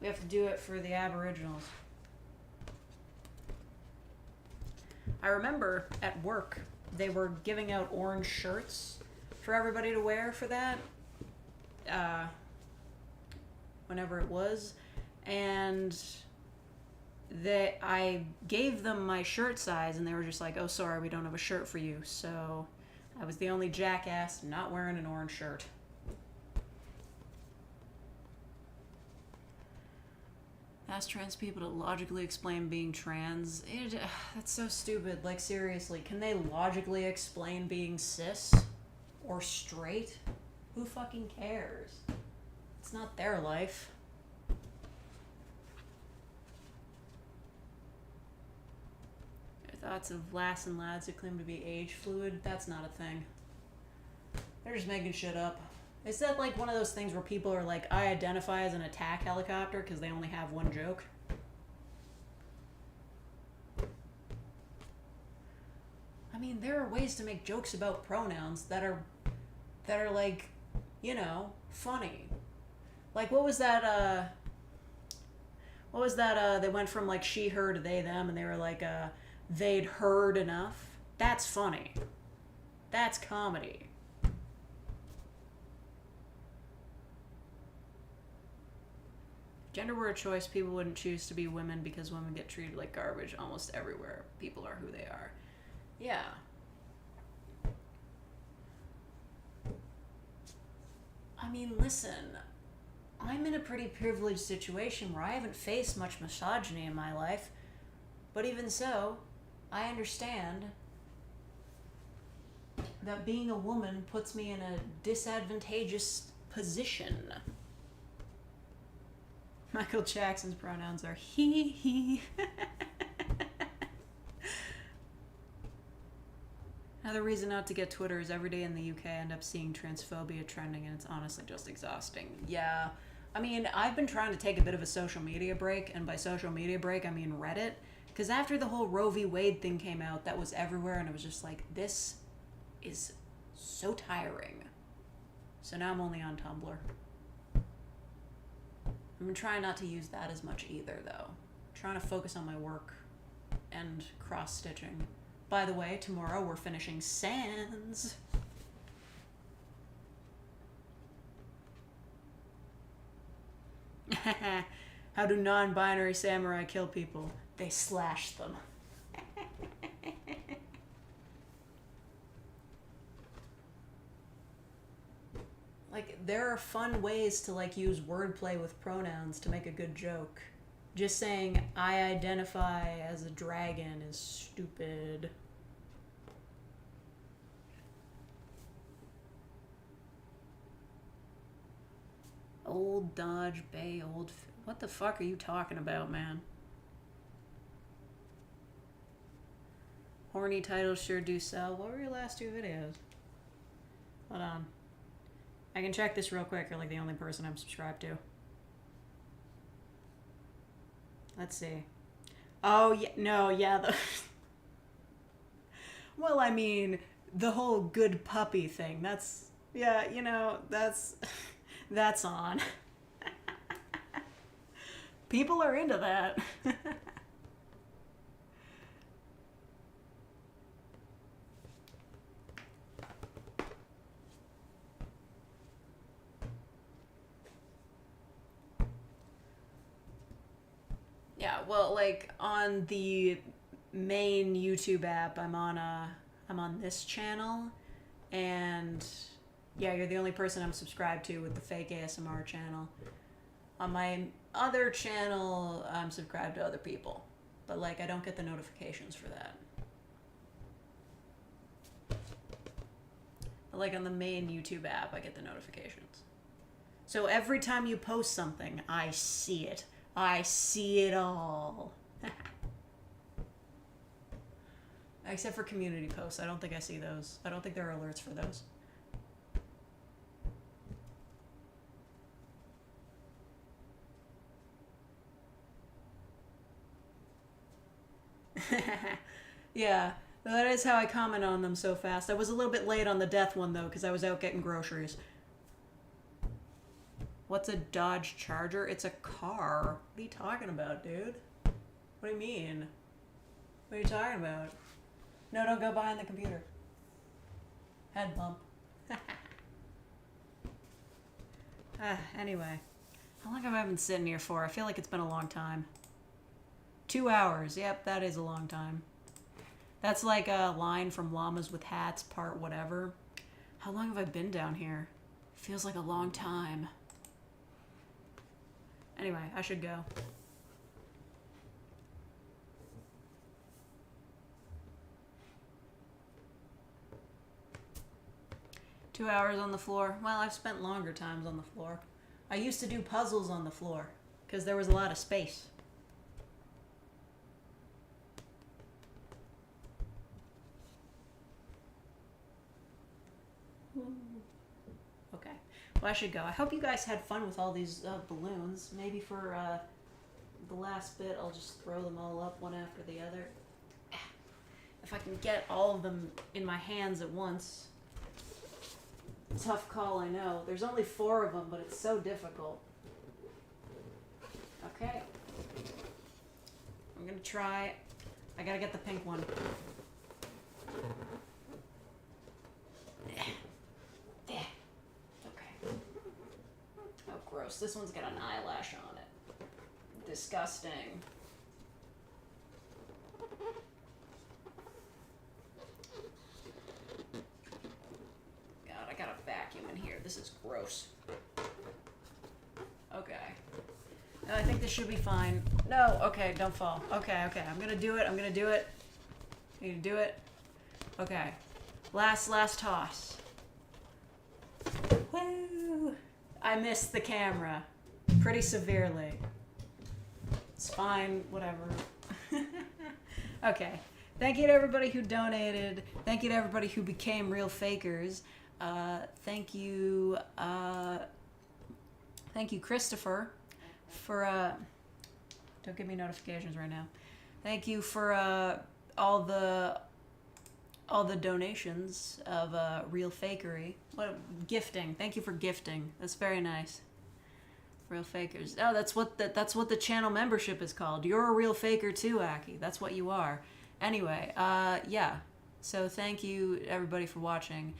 We have to do it for the Aboriginals. I remember at work they were giving out orange shirts for everybody to wear for that. Whenever it was. And I gave them my shirt size and they were just like, oh, sorry, we don't have a shirt for you. So I was the only jackass not wearing an orange shirt. Ask trans people to logically explain being trans. That's so stupid. Like, seriously, can they logically explain being cis or straight? Who fucking cares? It's not their life. Thoughts of lass and lads who claim to be age fluid, that's not a thing. They're just making shit up. Is that like one of those things where people are like, I identify as an attack helicopter because they only have one joke? I mean, there are ways to make jokes about pronouns that are like, you know, funny. Like, what was that, they went from like she, her to they, them, and they were like, they'd heard enough. That's funny. That's comedy. If gender were a choice, people wouldn't choose to be women because women get treated like garbage almost everywhere. People are who they are. Yeah. I mean, listen, I'm in a pretty privileged situation where I haven't faced much misogyny in my life, but even so, I understand that being a woman puts me in a disadvantageous position. Michael Jackson's pronouns are he. Another reason not to get Twitter is every day in the UK I end up seeing transphobia trending and it's honestly just exhausting. Yeah. I mean, I've been trying to take a bit of a social media break, and by social media break I mean Reddit. Because after the whole Roe v. Wade thing came out, that was everywhere, and it was just like, this is so tiring. So now I'm only on Tumblr. I've been trying not to use that as much either, though. I'm trying to focus on my work and cross-stitching. By the way, tomorrow we're finishing Sans. How do non-binary samurai kill people? They slash them. Like, there are fun ways to, like, use wordplay with pronouns to make a good joke. Just saying, I identify as a dragon is stupid. Old Dodge Bay, what the fuck are you talking about, man? Horny titles sure do sell. What were your last 2 videos? Hold on. I can check this real quick. You're like the only person I'm subscribed to. Let's see. Oh, yeah. No, yeah. Well, I mean, the whole good puppy thing. That's... Yeah, you know, that's... That's on. People are into that. Yeah, well, like on the main YouTube app, I'm on this channel, and yeah, you're the only person I'm subscribed to with the fake ASMR channel. On my other channel, I'm subscribed to other people, but like I don't get the notifications for that. But like on the main YouTube app, I get the notifications. So every time you post something, I see it. I see it all. Except for community posts. I don't think I see those. I don't think there are alerts for those. Yeah, that is how I comment on them so fast. I was a little bit late on the death one, though, because I was out getting groceries. What's a Dodge Charger? It's a car. What are you talking about, dude? What do you mean? What are you talking about? No, don't go behind the computer. Head bump. Anyway. How long have I been sitting here for? I feel like it's been a long time. 2 hours. Yep, that is a long time. That's like a line from Llamas with Hats, part whatever. How long have I been down here? Feels like a long time. Anyway, I should go. Two hours on the floor. Well, I've spent longer times on the floor. I used to do puzzles on the floor because there was a lot of space. Okay. Well, I should go. I hope you guys had fun with all these balloons. Maybe for the last bit, I'll just throw them all up one after the other. If I can get all of them in my hands at once. Tough call, I know. There's only 4 of them, but it's so difficult. Okay. I'm gonna try. I gotta get the pink one. Okay. Oh, gross. This one's got an eyelash on it. Disgusting. God, I got a vacuum in here. This is gross. Okay. I think this should be fine. No, okay, don't fall. Okay, I'm gonna do it. I'm gonna do it. You gonna do it? Okay. Last toss. Woo! I missed the camera pretty severely. It's fine, whatever. Okay. Thank you to everybody who donated. Thank you to everybody who became real fakers. Thank you, Christopher, for don't give me notifications right now. Thank you for all the donations of real fakery. What gifting? Thank you for gifting. That's very nice. Real fakers. Oh, that's what the channel membership is called. You're a real faker too, Aki. That's what you are. Anyway, yeah. So thank you everybody for watching,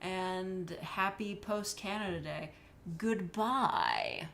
and happy post Canada Day. Goodbye.